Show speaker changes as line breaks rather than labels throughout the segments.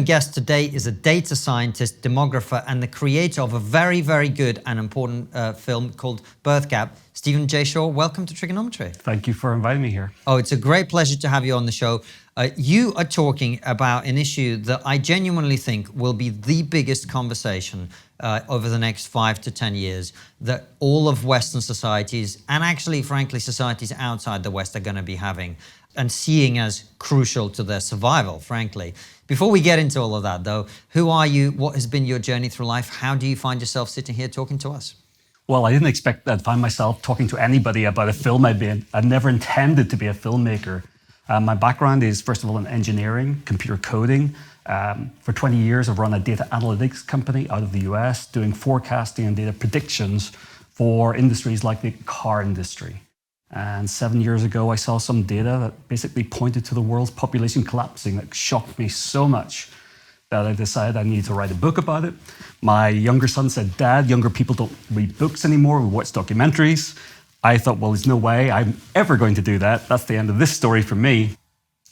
Guest today is a data scientist, demographer, and the creator of a very, very good and important film called Birth Gap. Stephen J. Shaw, welcome to TRIGGERnometry.
Thank you for inviting me here.
Oh, it's a great pleasure to have you on the show. You are talking about an issue that I genuinely think will be the biggest conversation over the next 5 to 10 years that all of Western societies, and actually, frankly, societies outside the West are going to be having and seeing as crucial to their survival, frankly. Before we get into all of that, though, who are you? What has been your journey through life? How do you find yourself sitting here talking to us?
Well, I didn't expect I'd find myself talking to anybody about a film I'd been. I'd never intended to be a filmmaker. My background is, first of all, in engineering, computer coding. For 20 years, I've run a data analytics company out of the US, doing forecasting and data predictions for industries like the car industry. And 7 years ago, I saw some data that basically pointed to the world's population collapsing that shocked me so much that I decided I needed to write a book about it. My younger son said, "Dad, younger people don't read books anymore, we watch documentaries." I thought, well, there's no way I'm ever going to do that. That's the end of this story for me,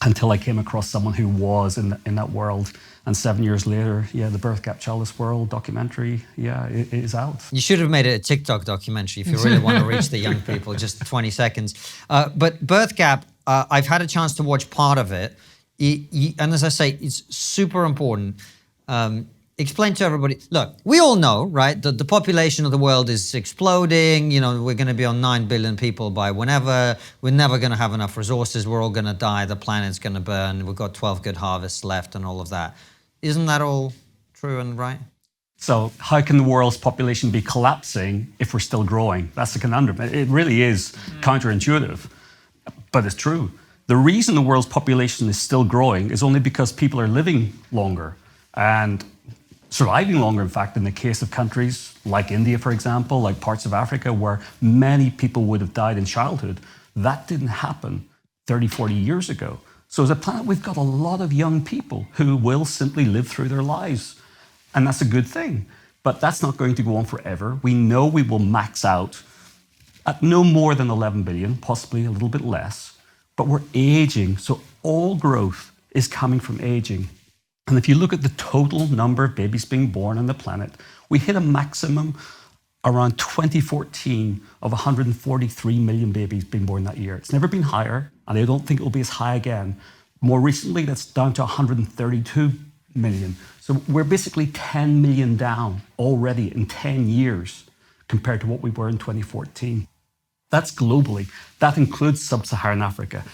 until I came across someone who was in that world. And 7 years later, yeah, the Birth Gap, Childless World documentary, yeah, it is out.
You should have made it a TikTok documentary if you really want to reach the young people, just 20 seconds. But Birth Gap, I've had a chance to watch part of it. And as I say, it's super important. Explain to everybody, look, we all know, right, that the population of the world is exploding. You know, we're going to be on 9 billion people by whenever. We're never going to have enough resources. We're all going to die. The planet's going to burn. We've got 12 good harvests left and all of that. Isn't that all true and right?
So how can the world's population be collapsing if we're still growing? That's the conundrum. It really is counterintuitive, but it's true. The reason the world's population is still growing is only because people are living longer and surviving longer, in fact, in the case of countries like India, for example, like parts of Africa, where many people would have died in childhood. That didn't happen 30, 40 years ago. So as a planet, we've got a lot of young people who will simply live through their lives. And that's a good thing. But that's not going to go on forever. We know we will max out at no more than 11 billion, possibly a little bit less. But we're aging, so all growth is coming from aging. And if you look at the total number of babies being born on the planet, we hit a maximum around 2014 of 143 million babies being born that year. It's never been higher, and I don't think it will be as high again. More recently, that's down to 132 million. So we're basically 10 million down already in 10 years compared to what we were in 2014. That's globally. That includes sub-Saharan Africa.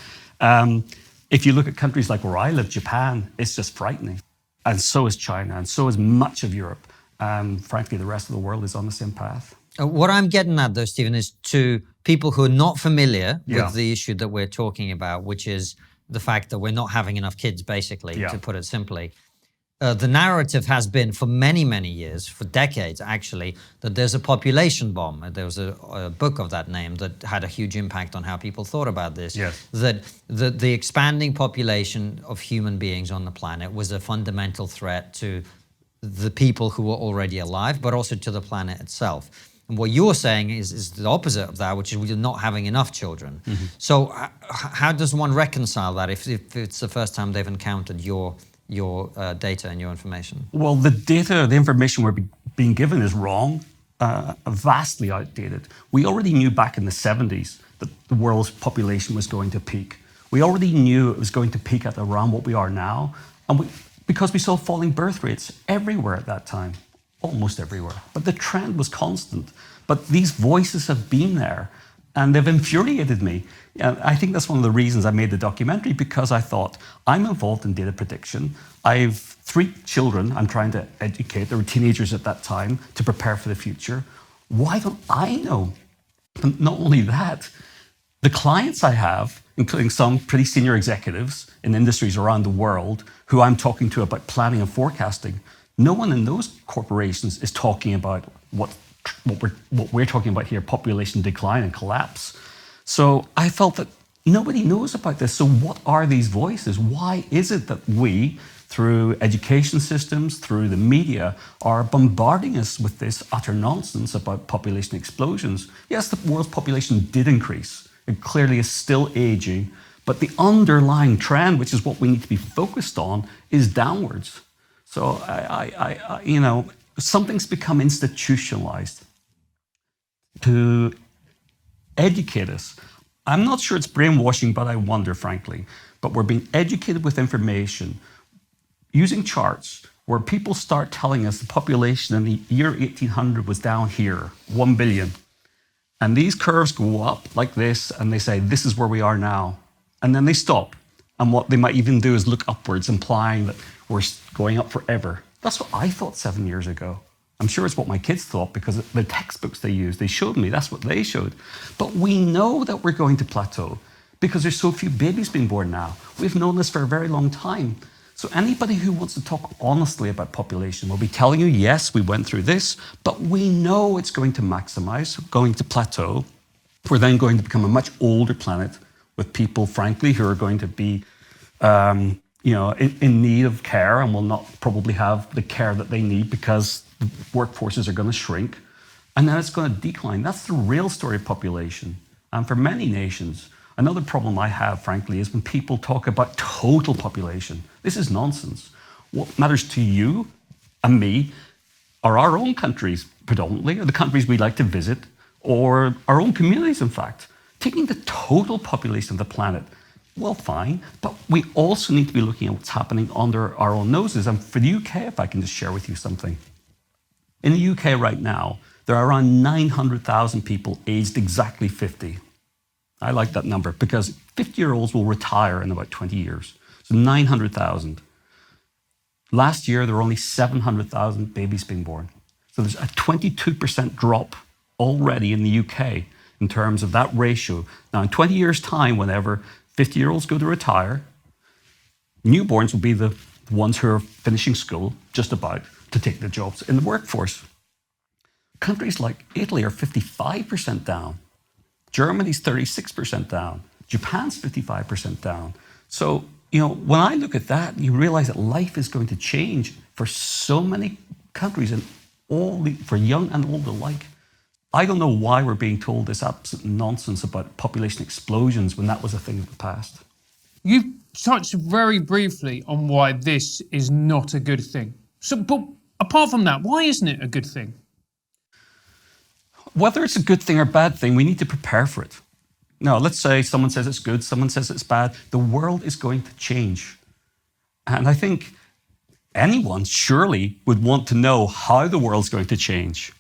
If you look at countries like where I live, Japan, it's just frightening. And so is China, and so is much of Europe. And frankly, the rest of the world is on the same path.
What I'm getting at, though, Stephen, is to people who are not familiar with the issue that we're talking about, which is the fact that we're not having enough kids, basically, to put it simply. The narrative has been for many, many years, for decades actually, that there's a population bomb. There was a book of that name that had a huge impact on how people thought about this.
Yes.
That the expanding population of human beings on the planet was a fundamental threat to the people who were already alive, but also to the planet itself. And what you're saying is the opposite of that, which is we're not having enough children. Mm-hmm. So how does one reconcile that if it's the first time they've encountered your data and your information?
Well, the information we're being given is wrong, vastly outdated. We already knew back in the 70s that the world's population was going to peak. We already knew it was going to peak at around what we are now, and because we saw falling birth rates everywhere at that time, almost everywhere. But the trend was constant. But these voices have been there, and they've infuriated me. I think that's one of the reasons I made the documentary, because I thought, I'm involved in data prediction. I've 3 children I'm trying to educate. They were teenagers at that time to prepare for the future. Why don't I know? And not only that, the clients I have, including some pretty senior executives in industries around the world who I'm talking to about planning and forecasting, no one in those corporations is talking about what we're talking about here, population decline and collapse. So I felt that nobody knows about this. So what are these voices? Why is it that we, through education systems, through the media, are bombarding us with this utter nonsense about population explosions? Yes, the world's population did increase. It clearly is still aging. But the underlying trend, which is what we need to be focused on, is downwards. So something's become institutionalized to educate us. I'm not sure it's brainwashing, but I wonder, frankly. But we're being educated with information using charts where people start telling us the population in the year 1800 was down here, 1 billion. And these curves go up like this, and they say, this is where we are now. And then they stop. And what they might even do is look upwards, implying that we're going up forever. That's what I thought 7 years ago. I'm sure it's what my kids thought because the textbooks they used, they showed me, that's what they showed. But we know that we're going to plateau because there's so few babies being born now. We've known this for a very long time. So anybody who wants to talk honestly about population will be telling you, yes, we went through this, but we know it's going to maximize, going to plateau. We're then going to become a much older planet with people, frankly, who are going to be in need of care and will not probably have the care that they need because the workforces are going to shrink. And then it's going to decline. That's the real story of population. And for many nations, another problem I have, frankly, is when people talk about total population. This is nonsense. What matters to you and me are our own countries, predominantly, or the countries we like to visit, or our own communities, in fact. Taking the total population of the planet, well, fine, but we also need to be looking at what's happening under our own noses. And for the UK, if I can just share with you something. In the UK right now, there are around 900,000 people aged exactly 50. I like that number because 50-year-olds will retire in about 20 years. So 900,000. Last year, there were only 700,000 babies being born. So there's a 22% drop already in the UK in terms of that ratio. Now, in 20 years' time, whenever 50-year-olds go to retire, newborns will be the ones who are finishing school, just about, to take the jobs in the workforce. Countries like Italy are 55% down. Germany's 36% down. Japan's 55% down. So, when I look at that, you realize that life is going to change for so many countries and for young and old alike. I don't know why we're being told this absolute nonsense about population explosions when that was a thing of the past.
You touched very briefly on why this is not a good thing. So, but apart from that, why isn't it a good thing?
Whether it's a good thing or a bad thing, we need to prepare for it. Now, let's say someone says it's good, someone says it's bad. The world is going to change. And I think anyone surely would want to know how the world's going to change.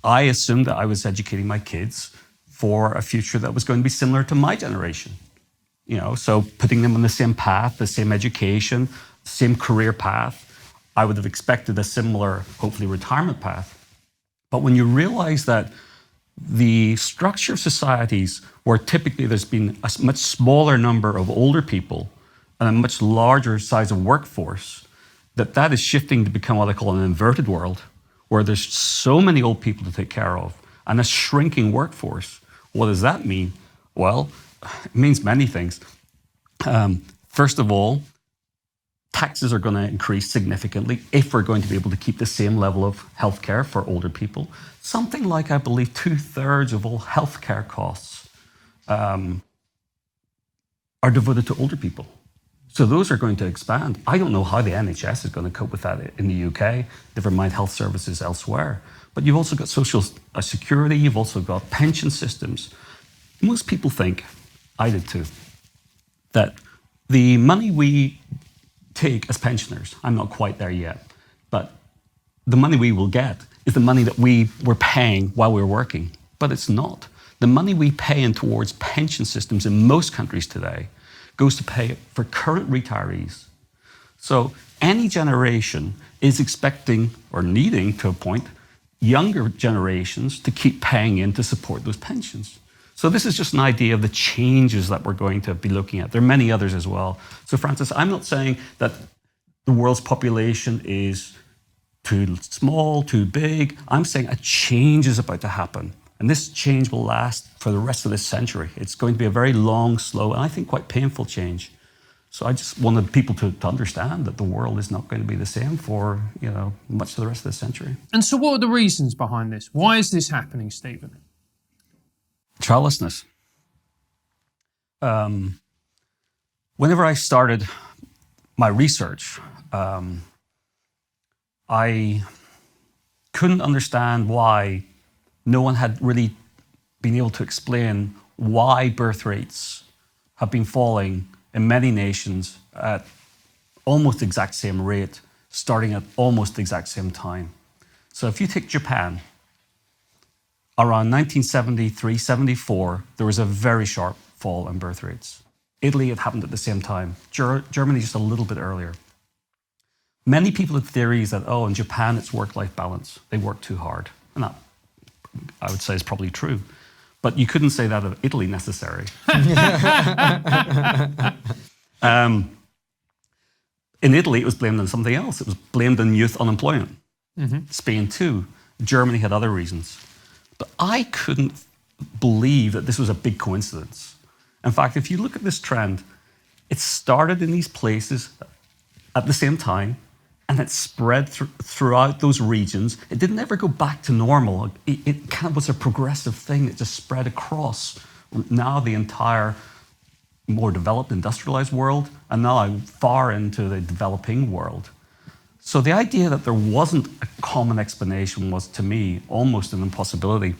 I assumed that I was educating my kids for a future that was going to be similar to my generation. So putting them on the same path, the same education, same career path. I would have expected a similar, hopefully, retirement path. But when you realize that the structure of societies where typically there's been a much smaller number of older people and a much larger size of workforce, that is shifting to become what I call an inverted world, where there's so many old people to take care of and a shrinking workforce. What does that mean? Well, it means many things. First of all, taxes are going to increase significantly if we're going to be able to keep the same level of healthcare for older people. Something like, I believe, 2/3 of all healthcare costs are devoted to older people. So those are going to expand. I don't know how the NHS is going to cope with that in the UK, never mind health services elsewhere. But you've also got social security, you've also got pension systems. Most people think, I did too, that the money we take as pensioners, I'm not quite there yet, but the money we will get is the money that we were paying while we were working. But it's not. The money we pay in towards pension systems in most countries today goes to pay for current retirees. So any generation is expecting or needing, to a point, younger generations to keep paying in to support those pensions. So this is just an idea of the changes that we're going to be looking at. There are many others as well. So Francis, I'm not saying that the world's population is too small, too big. I'm saying a change is about to happen. And this change will last for the rest of this century. It's going to be a very long, slow, and I think quite painful change. So I just wanted people to understand that the world is not going to be the same for, much of the rest of this century.
And so what are the reasons behind this? Why is this happening, Stephen?
Childlessness. Whenever I started my research, I couldn't understand why no one had really been able to explain why birth rates have been falling in many nations at almost the exact same rate, starting at almost the exact same time. So if you take Japan, around 1973, 74, there was a very sharp fall in birth rates. Italy, it happened at the same time. Germany, just a little bit earlier. Many people had theories that, in Japan, it's work-life balance. They work too hard. And that, I would say, is probably true. But you couldn't say that of Italy necessarily. In Italy, it was blamed on something else. It was blamed on youth unemployment. Spain, too. Germany had other reasons. But I couldn't believe that this was a big coincidence. In fact, if you look at this trend, it started in these places at the same time, and it spread throughout those regions. It didn't ever go back to normal. It kind of was a progressive thing that just spread across now the entire more developed, industrialized world, and now far into the developing world. So the idea that there wasn't a common explanation was, to me, almost an impossibility.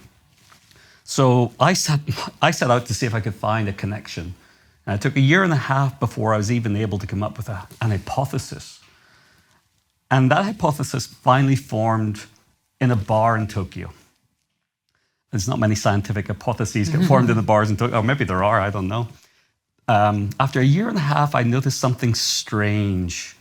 So I set out to see if I could find a connection. And it took a year and a half before I was even able to come up with an hypothesis. And that hypothesis finally formed in a bar in Tokyo. There's not many scientific hypotheses get formed in the bars in Tokyo. Or maybe there are, I don't know. After a year and a half, I noticed something strange,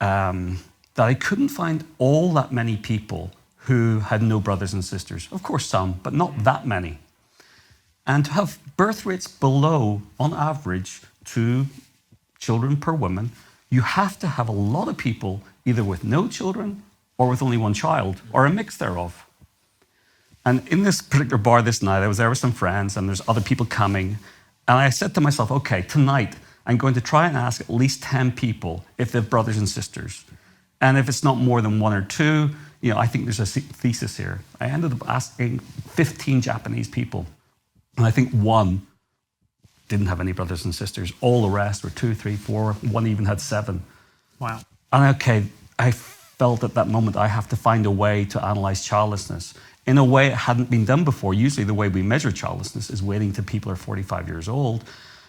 that I couldn't find all that many people who had no brothers and sisters. Of course, some, but not that many. And to have birth rates below, on average, 2 children per woman, you have to have a lot of people either with no children or with only 1 child, or a mix thereof. And in this particular bar this night, I was there with some friends, and there's other people coming. And I said to myself, okay, tonight, I'm going to try and ask at least 10 people if they have brothers and sisters. And if it's not more than 1 or 2, I think there's a thesis here. I ended up asking 15 Japanese people. And I think 1 didn't have any brothers and sisters. All the rest were 2, 3, 4. 1 even had 7.
Wow.
And I felt at that moment I have to find a way to analyze childlessness in a way it hadn't been done before. Usually the way we measure childlessness is waiting till people are 45 years old.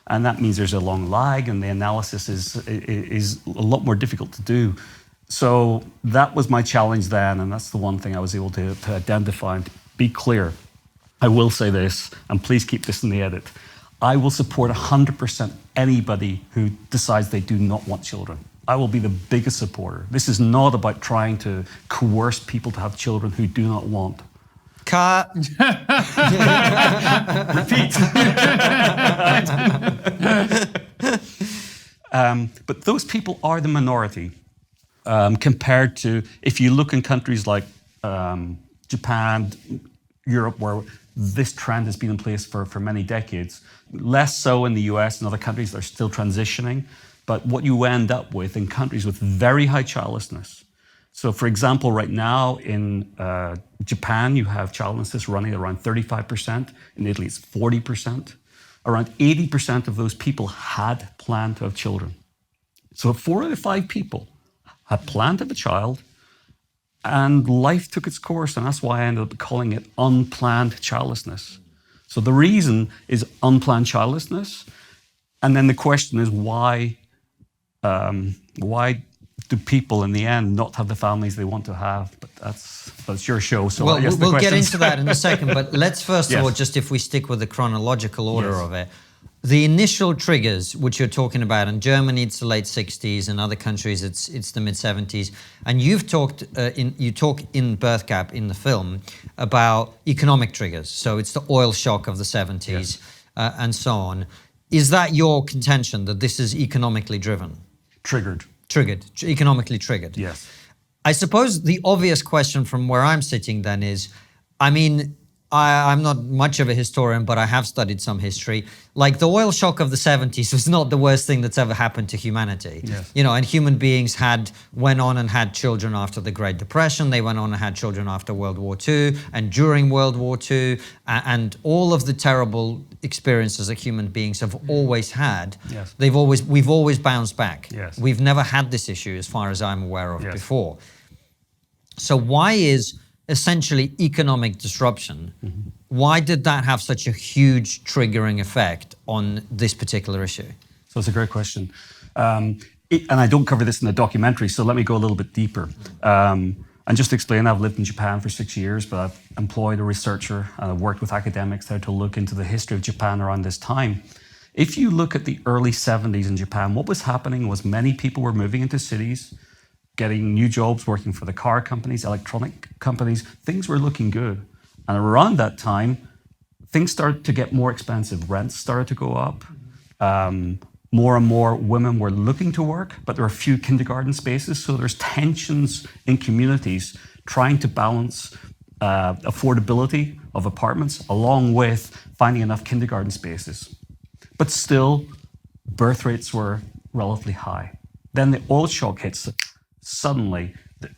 And that means there's a long lag, and the analysis is a lot more difficult to do. So that was my challenge then, and that's the one thing I was able to identify and to be clear. I will say this, and please keep this in the edit. I will support 100% anybody who decides they do not want children. I will be the biggest supporter. This is not about trying to coerce people to have children who do not want.
Cut.
Repeat. But those people are the minority compared to, if you look in countries like Japan, Europe, where this trend has been in place for many decades. Less so in the US and other countries that are still transitioning. But what you end up with in countries with very high childlessness. So for example, right now in Japan, you have childlessness running around 35%. In Italy, it's 40%. Around 80% of those people had planned to have children. So 4 out of 5 people had planned to have a child, and life took its course, and that's why I ended up calling it unplanned childlessness. So the reason is unplanned childlessness, and then the question is why do people in the end not have the families they want to have? But that's your show, so
well,
I guess
we'll
the
get into that in a second, but let's first of
Yes.
all, just if we stick with the chronological order
Yes.
of it, the initial triggers, which you're talking about, in Germany it's the late 60s, in other countries it's the mid 70s, and you talk in Birth Gap in the film about economic triggers. So it's the oil shock of the 70s,
Yes.
And so on. Is that your contention, that this is economically driven?
Triggered,
Economically triggered?
yes.
I suppose the obvious question from where I'm sitting then is, I mean, I'm not much of a historian, but I have studied some history. Like the oil shock of the 70s was not the worst thing that's ever happened to humanity.
Yes.
You know, and human beings went on and had children after the Great Depression. They went on and had children after World War II and during World War II, and all of the terrible experiences that human beings have always had.
Yes.
We've always bounced back.
Yes.
We've never had this issue, as far as I'm aware of,
Yes.
before. So why is essentially economic disruption, why did that have such a huge triggering effect on this particular issue?
So it's a great question. And I don't cover this in the documentary, so let me go a little bit deeper. And just to explain, I've lived in Japan for 6 years, but I've employed a researcher and I've worked with academics there to look into the history of Japan around this time. If you look at the early 70s in Japan, what was happening was many people were moving into cities, getting new jobs, working for the car companies, electronic companies. Things were looking good. And around that time, things started to get more expensive. Rents started to go up. More and more women were looking to work, but there were few kindergarten spaces. So there's tensions in communities trying to balance affordability of apartments along with finding enough kindergarten spaces. But still, birth rates were relatively high. Then the oil shock hits. Suddenly,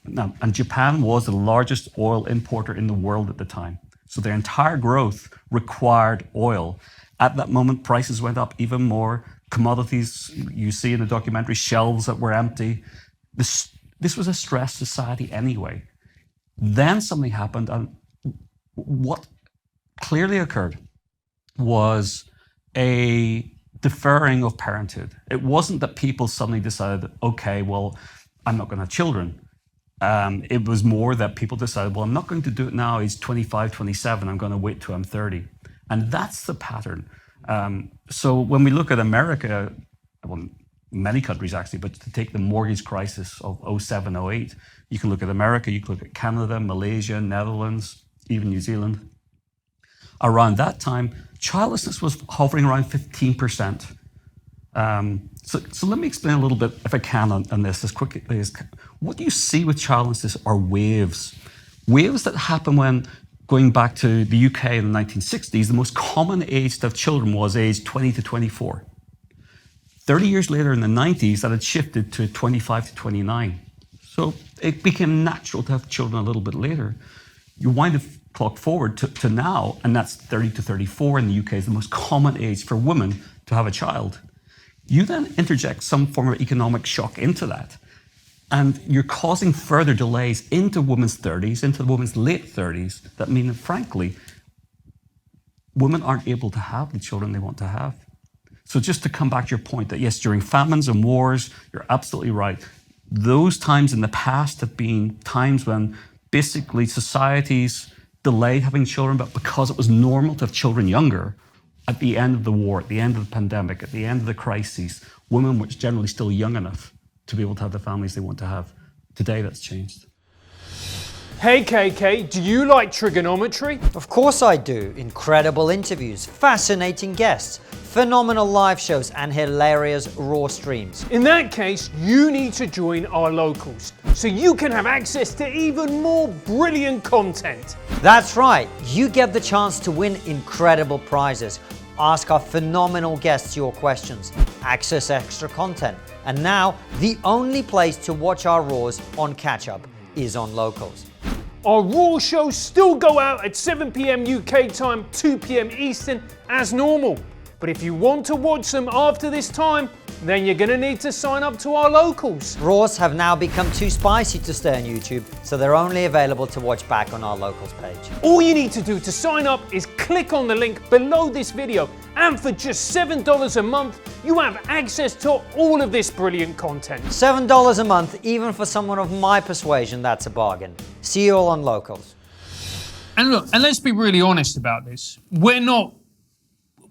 and Japan was the largest oil importer in the world at the time. So their entire growth required oil. At that moment, prices went up even more. Commodities, you see in the documentary, shelves that were empty. This was a stressed society anyway. Then something happened, and what clearly occurred was a deferring of parenthood. It wasn't that people suddenly decided, okay, well, I'm not going to have children. It was more that people decided, well, I'm not going to do it now. He's 25, 27. I'm going to wait till I'm 30. And that's the pattern. So when we look at America, well, many countries actually, but to take the mortgage crisis of 07, 08, you can look at America, you can look at Canada, Malaysia, Netherlands, even New Zealand. Around that time, childlessness was hovering around 15%. So let me explain a little bit, if I can, on this as quickly as what you see with childlessness are waves. Waves that happen when, going back to the UK in the 1960s, the most common age to have children was age 20 to 24. 30 years later in the 90s, that had shifted to 25 to 29. So it became natural to have children a little bit later. You wind the clock forward to now, and that's 30 to 34 in the UK is the most common age for women to have a child. You then interject some form of economic shock into that, and you're causing further delays into women's 30s, into women's late 30s, that mean that, frankly, women aren't able to have the children they want to have. So just to come back to your point that, yes, during famines and wars, you're absolutely right. Those times in the past have been times when basically societies delayed having children, but because it was normal to have children younger, at the end of the war, at the end of the pandemic, at the end of the crises, women were generally still young enough to be able to have the families they want to have. Today, that's changed.
Hey KK, do you like trigonometry?
Of course I do. Incredible interviews, fascinating guests, phenomenal live shows, and hilarious raw streams.
In that case, you need to join our locals, so you can have access to even more brilliant content.
That's right, you get the chance to win incredible prizes, ask our phenomenal guests your questions, access extra content, and now the only place to watch our Raws on catch up is on Locals.
Our Raw shows still go out at 7 PM UK time, 2 PM Eastern as normal. But if you want to watch them after this time, then you're going to need to sign up to our Locals.
Raws have now become too spicy to stay on YouTube, so they're only available to watch back on our Locals page.
All you need to do to sign up is click on the link below this video, and for just $7 a month, you have access to all of this brilliant content.
$7 a month, even for someone of my persuasion, that's a bargain. See you all on Locals.
And look, and let's be really honest about this.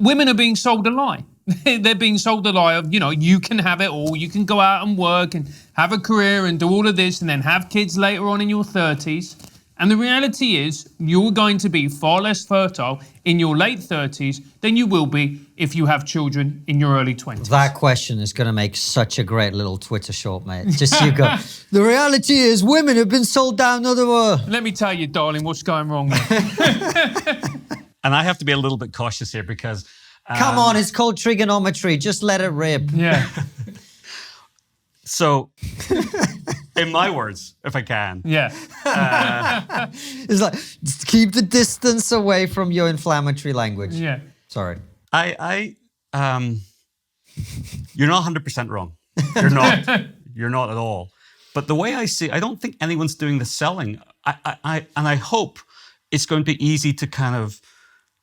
Women are being sold a lie. They're being sold the lie of, you can have it all, you can go out and work and have a career and do all of this and then have kids later on in your 30s. And the reality is you're going to be far less fertile in your late 30s than you will be if you have children in your early 20s.
That question is going to make such a great little Twitter short, mate. Just you go, the reality is women have been sold down other way.
Let me tell you, darling, what's going wrong there.
And I have to be a little bit cautious here because...
Come on, it's called trigonometry. Just let it rip.
Yeah.
So, in my words, if I can.
Yeah.
It's like, just keep the distance away from your inflammatory language.
Yeah.
Sorry.
You're not 100% wrong. You're not. You're not at all. But the way I see, I don't think anyone's doing the selling. And I hope it's going to be easy to kind of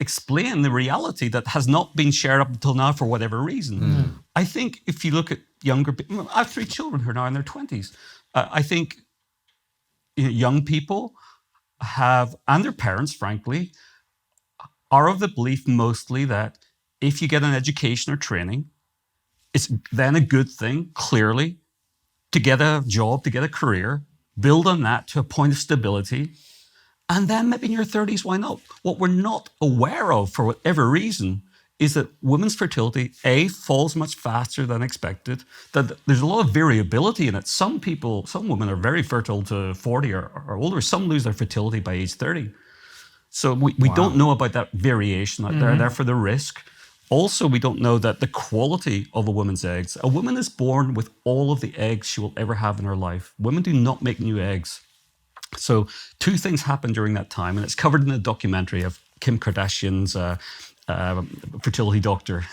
explain the reality that has not been shared up until now for whatever reason. I think if you look at younger people, I have 3 children who are now in their 20s. I think young people have, and their parents, frankly, are of the belief mostly that if you get an education or training, it's then a good thing, clearly, to get a job, to get a career, build on that to a point of stability, and then maybe in your 30s, why not? What we're not aware of, for whatever reason, is that women's fertility, A, falls much faster than expected, that there's a lot of variability in it. Some women are very fertile to 40 or older. Some lose their fertility by age 30. So we don't know about that variation out there, therefore the risk. Also, we don't know that the quality of a woman's eggs. A woman is born with all of the eggs she will ever have in her life. Women do not make new eggs. So 2 things happen during that time, and it's covered in the documentary of Kim Kardashian's fertility doctor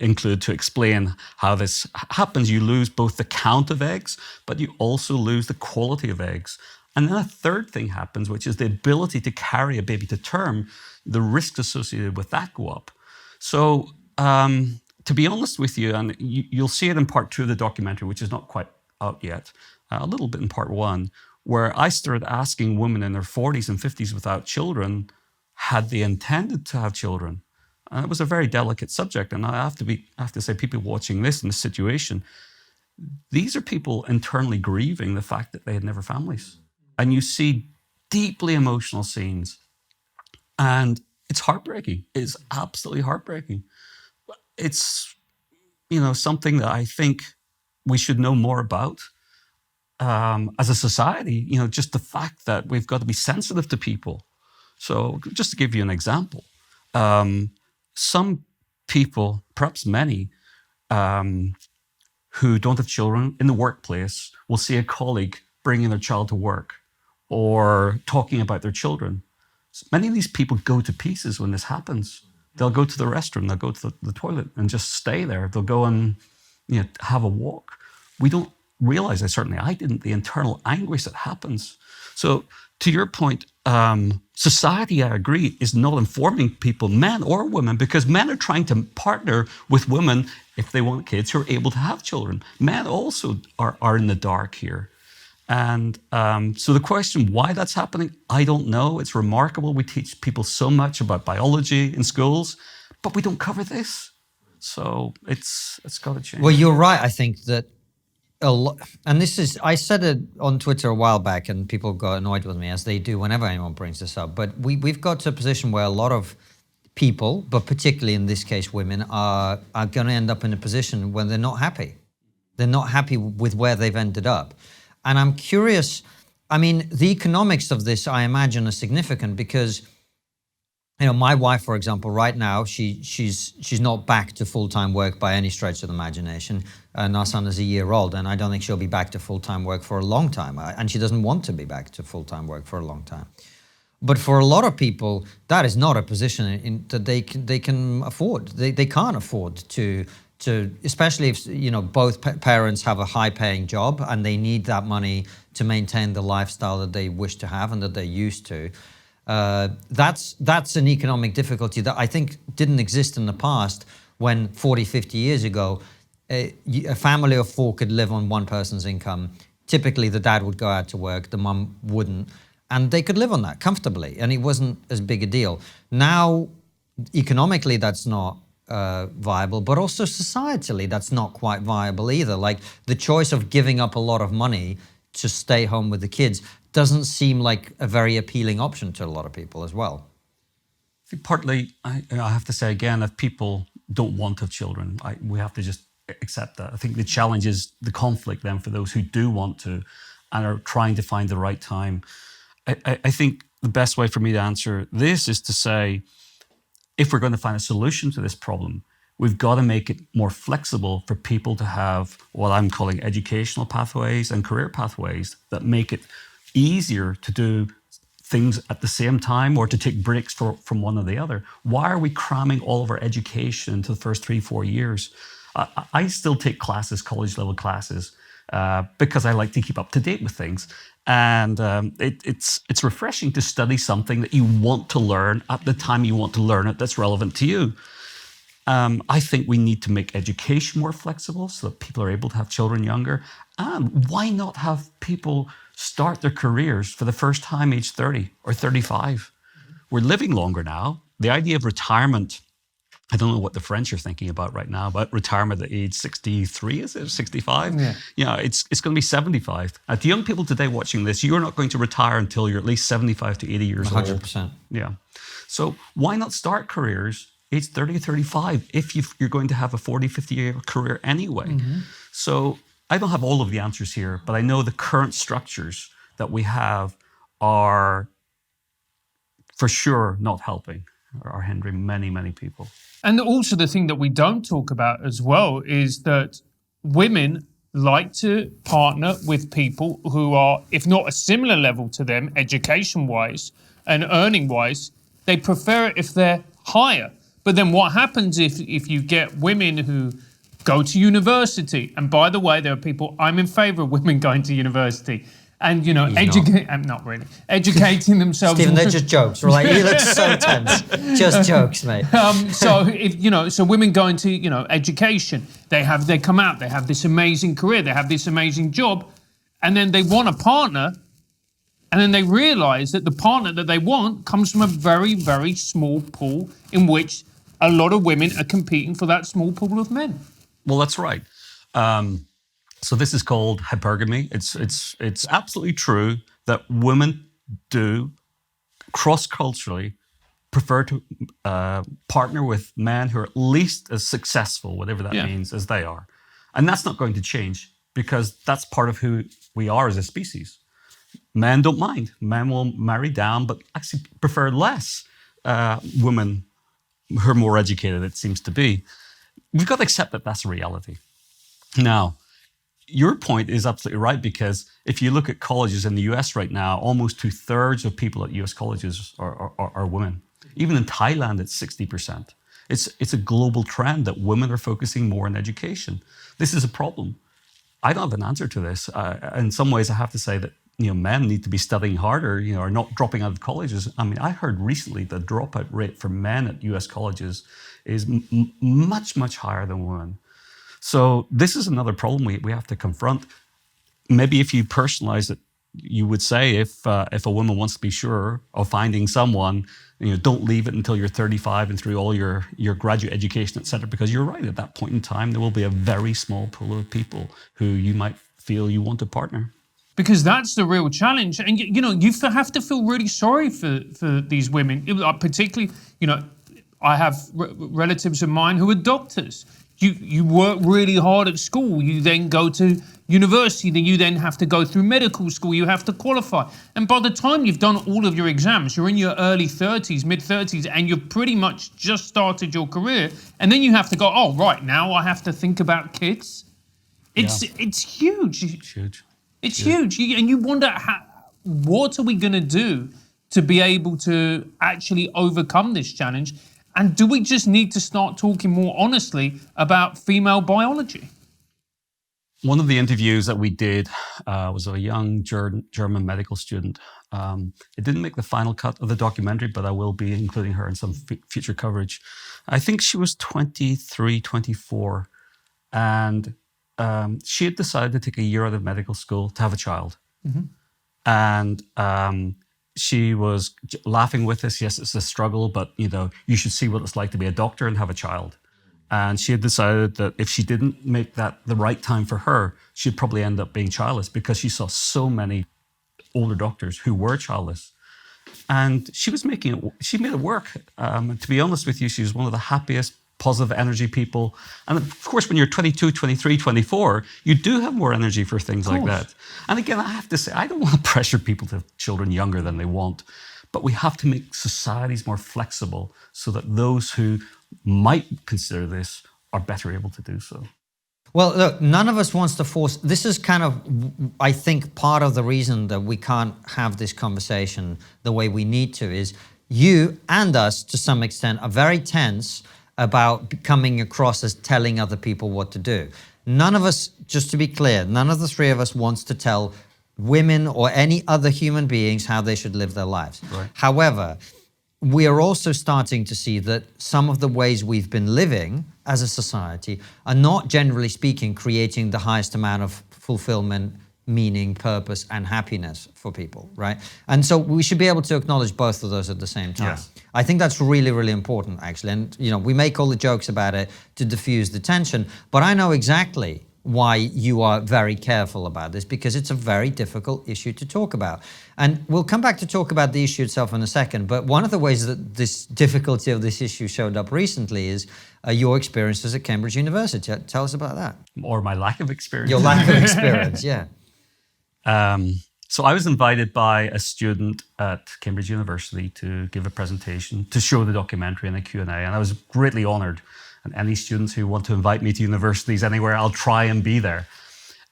include to explain how this happens. You lose both the count of eggs, but you also lose the quality of eggs. And then a 3rd thing happens, which is the ability to carry a baby to term. The risks associated with that go up. So to be honest with you, and you'll see it in part 2 of the documentary, which is not quite out yet, a little bit in part 1, where I started asking women in their 40s and 50s without children, had they intended to have children? And it was a very delicate subject. And I have to say, people watching this in this situation, these are people internally grieving the fact that they had never families. And you see deeply emotional scenes. And it's heartbreaking. It's absolutely heartbreaking. It's, something that I think we should know more about. As a society, just the fact that we've got to be sensitive to people. So just to give you an example, some people, perhaps many, who don't have children in the workplace will see a colleague bringing their child to work or talking about their children. Many of these people go to pieces when this happens. They'll go to the restroom, they'll go to the toilet and just stay there. They'll go and have a walk. We don't realize, I didn't, the internal anguish that happens. So to your point, society, I agree, is not informing people, men or women, because men are trying to partner with women if they want kids who are able to have children. Men also are in the dark here. And so the question why that's happening, I don't know. It's remarkable. We teach people so much about biology in schools, but we don't cover this. So it's got to change.
Well, you're right. I think that a lot, and I said it on Twitter a while back, and people got annoyed with me, as they do whenever anyone brings this up. But we've got to a position where a lot of people, but particularly in this case women, are going to end up in a position where they're not happy. They're not happy with where they've ended up. And I'm curious, the economics of this, I imagine, are significant because, my wife, for example, right now, she's not back to full-time work by any stretch of the imagination. And our son is a year old, and I don't think she'll be back to full-time work for a long time. And she doesn't want to be back to full-time work for a long time. But for a lot of people, that is not a position that they can afford. They can't afford to especially if both parents have a high-paying job and they need that money to maintain the lifestyle that they wish to have and that they're used to. That's an economic difficulty that I think didn't exist in the past, when 40, 50 years ago, a family of 4 could live on one person's income. Typically, the dad would go out to work, the mum wouldn't, and they could live on that comfortably, and it wasn't as big a deal. Now, economically, that's not viable, but also societally, that's not quite viable either. Like, the choice of giving up a lot of money to stay home with the kids doesn't seem like a very appealing option to a lot of people as well.
I think partly, I have to say again, if people don't want to have children, we have to just accept that. I think the challenge is the conflict then for those who do want to and are trying to find the right time. I think the best way for me to answer this is to say, if we're going to find a solution to this problem, we've got to make it more flexible for people to have what I'm calling educational pathways and career pathways that make it easier to do things at the same time or to take breaks from one or the other. Why are we cramming all of our education into the first 3-4 years? I still take classes, college level classes, because I like to keep up to date with things. And it's refreshing to study something that you want to learn at the time you want to learn it that's relevant to you. I think we need to make education more flexible so that people are able to have children younger. And why not have people start their careers for the first time age 30 or 35? We're living longer now. The idea of retirement, I don't know what the French are thinking about right now, but retirement at age 63, is it? 65? Yeah, it's going to be 75. To young people today watching this, you're not going to retire until you're at least 75 to 80 years
100%.
old. 100%. Yeah. So why not start careers age 30, 35 if you're going to have a 40, 50-year career anyway? Mm-hmm. So I don't have all of the answers here, but I know the current structures that we have are for sure not helping, are hindering many, many people.
And also the thing that we don't talk about as well is that women like to partner with people who are, if not a similar level to them, education-wise and earning-wise, they prefer it if they're higher. But then what happens if you get women who go to university, and by the way, there are people, I'm in favour of women going to university, and, not really, educating themselves.
Stephen, they're just jokes, right? You look so tense. Just jokes, mate.
So women go into, education, they come out, they have this amazing career, they have this amazing job, and then they want a partner, and then they realise that the partner that they want comes from a very, very small pool in which a lot of women are competing for that small pool of men.
Well, that's right. So this is called hypergamy. It's absolutely true that women do cross-culturally prefer to partner with men who are at least as successful, whatever that means, as they are. And that's not going to change because that's part of who we are as a species. Men don't mind. Men will marry down, but actually prefer less women who are more educated, it seems to be. We've got to accept that that's a reality. Now, your point is absolutely right, because if you look at colleges in the US right now, almost 2/3 of people at US colleges are women. Even in Thailand, it's 60%. It's a global trend that women are focusing more on education. This is a problem. I don't have an answer to this. In some ways, I have to say that men need to be studying harder, or not dropping out of colleges. I mean, I heard recently the dropout rate for men at US colleges is much, much higher than women. So this is another problem we have to confront. Maybe if you personalize it, you would say if a woman wants to be sure of finding someone, don't leave it until you're 35 and through all your graduate education, et cetera, because you're right, at that point in time, there will be a very small pool of people who you might feel you want to partner.
Because that's the real challenge. And, you have to feel really sorry for these women, particularly, I have relatives of mine who are doctors. You work really hard at school, you then go to university, then you then have to go through medical school, you have to qualify. And by the time you've done all of your exams, you're in your early 30s, mid-30s, and you've pretty much just started your career. And then you have to go, oh, right, now I have to think about kids. It's huge.
It's huge.
It's huge. And you wonder, what are we going to do to be able to actually overcome this challenge? And do we just need to start talking more honestly about female biology?
One of the interviews that we did was of a young German medical student. It didn't make the final cut of the documentary, but I will be including her in some future coverage. I think she was 23, 24, and she had decided to take a year out of medical school to have a child. Mm-hmm. And she was laughing with us. Yes, it's a struggle, but you should see what it's like to be a doctor and have a child. And she had decided that if she didn't make that the right time for her, she'd probably end up being childless because she saw so many older doctors who were childless. And she made it work. To be honest with you, she was one of the happiest, positive energy people. And of course, when you're 22, 23, 24, you do have more energy for things like that. And again, I have to say, I don't want to pressure people to have children younger than they want, but we have to make societies more flexible so that those who might consider this are better able to do so.
Well, look, none of us wants to force. This is kind of, I think, part of the reason that we can't have this conversation the way we need to is you and us, to some extent, are very tense about coming across as telling other people what to do. None of us, just to be clear, none of the three of us wants to tell women or any other human beings how they should live their lives.
Right.
However, we are also starting to see that some of the ways we've been living as a society are not, generally speaking, creating the highest amount of fulfillment, meaning, purpose, and happiness for people, right? And so we should be able to acknowledge both of those at the same time.
Yes.
I think that's really, really important, actually. And, we make all the jokes about it to diffuse the tension, but I know exactly why you are very careful about this, because it's a very difficult issue to talk about. And we'll come back to talk about the issue itself in a second, but one of the ways that this difficulty of this issue showed up recently is your experiences at Cambridge University. Tell us about that.
Or my lack of experience.
Your lack of experience, yeah.
So I was invited by a student at Cambridge University to give a presentation to show the documentary and a Q&A, and I was greatly honored. And any students who want to invite me to universities anywhere, I'll try and be there.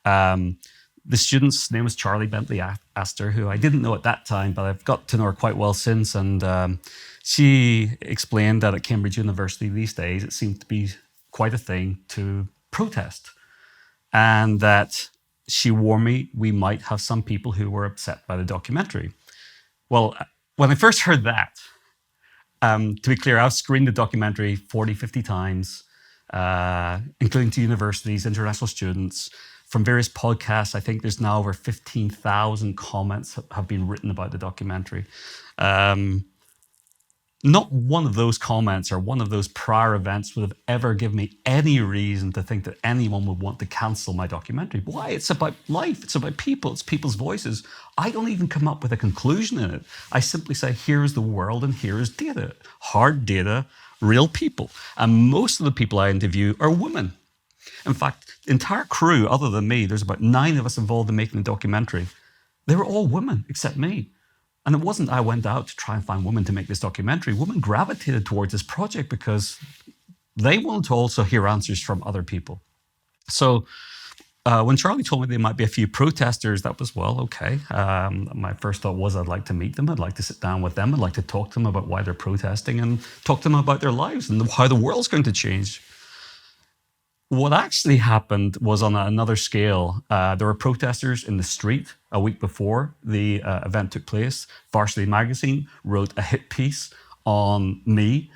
The student's name was Charlie Bentley Astor, who I didn't know at that time, but I've got to know her quite well since. And she explained that at Cambridge University these days, it seemed to be quite a thing to protest. And that she warned me we might have some people who were upset by the documentary. Well, when I first heard that, to be clear, I've screened the documentary 40, 50 times, including to universities, international students, from various podcasts. I think there's now over 15,000 comments have been written about the documentary. Not one of those comments or one of those prior events would have ever given me any reason to think that anyone would want to cancel my documentary. Why? It's about life. It's about people. It's people's voices. I don't even come up with a conclusion in it. I simply say, here's the world and here is data. Hard data, real people. And most of the people I interview are women. In fact, the entire crew, other than me, there's about 9 of us involved in making the documentary. They were all women, except me. And it wasn't I went out to try and find women to make this documentary. Women gravitated towards this project because they wanted to also hear answers from other people. So when Charlie told me there might be a few protesters, that was, well, okay. My first thought was I'd like to meet them. I'd like to sit down with them. I'd like to talk to them about why they're protesting and talk to them about their lives and how the world's going to change. What actually happened was on another scale. There were protesters in the street a week before the event took place. Varsity Magazine wrote a hit piece on me,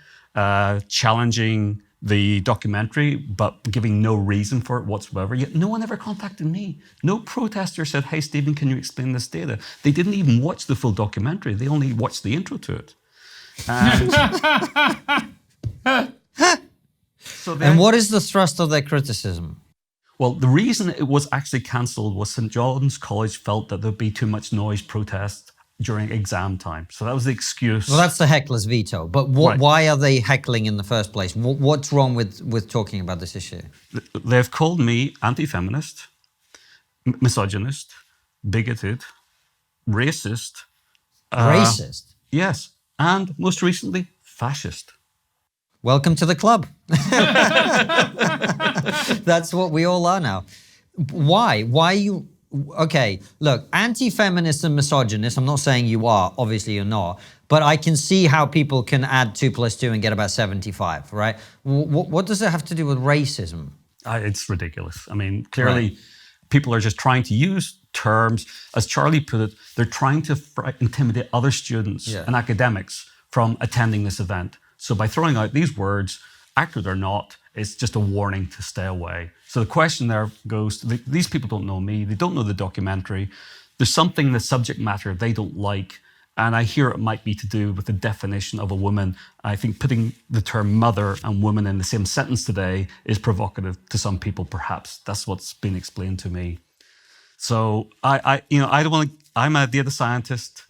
challenging the documentary, but giving no reason for it whatsoever. Yet no one ever contacted me. No protester said, hey, Stephen, can you explain this data? They didn't even watch the full documentary. They only watched the intro to it.
And what is the thrust of their criticism?
Well, the reason it was actually cancelled was St. John's College felt that there'd be too much noise protest during exam time. So that was the excuse.
Well, that's the heckler's veto. But
Right.
why are they heckling in the first place? What's wrong with talking about this issue?
They've called me anti-feminist, misogynist, bigoted, racist.
Racist?
Yes. And most recently, fascist.
Welcome to the club. That's what we all are now. Why? Why you... Okay, look, anti-feminist and misogynist, I'm not saying you are, obviously you're not, but I can see how people can add 2 + 2 and get about 75, right? What does it have to do with racism?
It's ridiculous. I mean, clearly, people are just trying to use terms, as Charlie put it, they're trying to intimidate other students and academics from attending this event. So by throwing out these words, accurate or not, it's just a warning to stay away. So the question there goes, these people don't know me, they don't know the documentary, there's something in the subject matter they don't like, And I hear it might be to do with the definition of a woman. I think putting the term mother and woman in the same sentence today is provocative to some people, perhaps. That's what's been explained to me. So I don't want to, I'm a data scientist.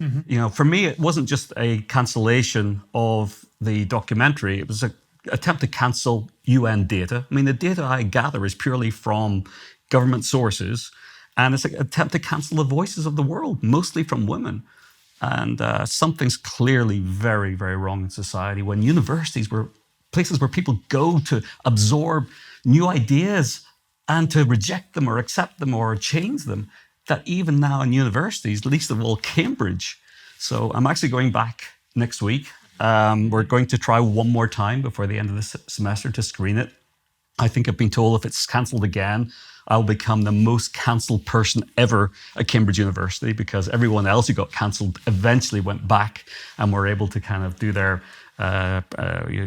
For me, it wasn't just a cancellation of the documentary. It was an attempt to cancel UN data. I mean, the data I gather is purely from government sources, and it's an attempt to cancel the voices of the world, mostly from women. And something's clearly very, very wrong in society when universities were places where people go to absorb new ideas and to reject them or accept them or change them, that even now in universities, least of all Cambridge. So I'm actually going back next week. We're going to try one more time before the end of the semester to screen it. I think I've been told if it's cancelled again, I'll become the most cancelled person ever at Cambridge University, because everyone else who got cancelled eventually went back and were able to kind of do their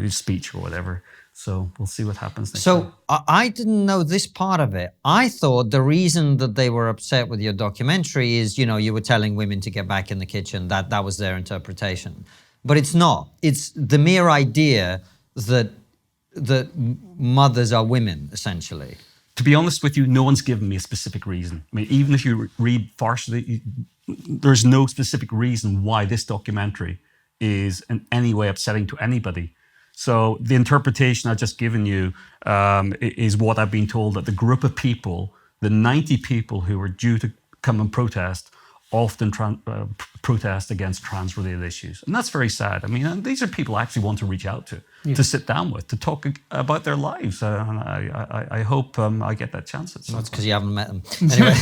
speech or whatever. So we'll see what happens next time.
I didn't know this part of it. I thought the reason that they were upset with your documentary is, you were telling women to get back in the kitchen. That was their interpretation. But it's not. It's the mere idea that mothers are women, essentially.
To be honest with you, no one's given me a specific reason. I mean, even if you read Farsi, there's no specific reason why this documentary is in any way upsetting to anybody. So the interpretation I've just given you is what I've been told, that the group of people, the 90 people who were due to come and protest, often protest against trans-related issues. And that's very sad. I mean, and these are people I actually want to reach out to sit down with, to talk about their lives. And I hope I get that chance at some point.
That's because you haven't met them. Anyway,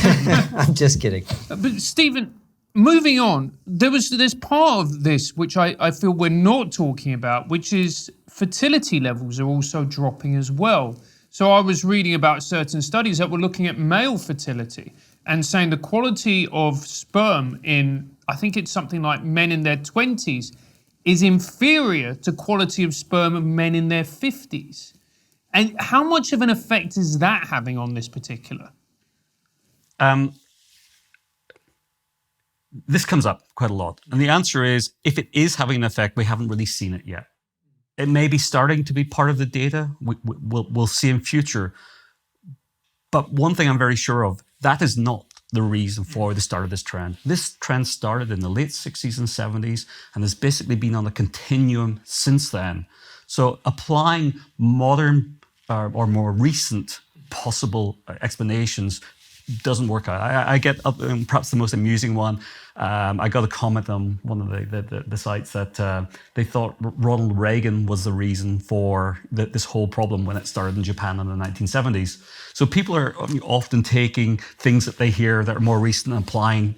I'm just kidding.
But Stephen, moving on, there's part of this which I feel we're not talking about, which is fertility levels are also dropping as well. So I was reading about certain studies that were looking at male fertility and saying the quality of sperm in, I think it's something like men in their 20s, is inferior to quality of sperm of men in their 50s. And how much of an effect is that having on this particular?
This comes up quite a lot. And the answer is, if it is having an effect, we haven't really seen it yet. It may be starting to be part of the data. We'll see in future. But one thing I'm very sure of, that is not the reason for the start of this trend. This trend started in the late 60s and 70s and has basically been on a continuum since then. So applying modern or more recent possible explanations doesn't work out. I get perhaps the most amusing one. I got a comment on one of the sites that they thought Ronald Reagan was the reason for this whole problem when it started in Japan in the 1970s. So people are often taking things that they hear that are more recent and applying.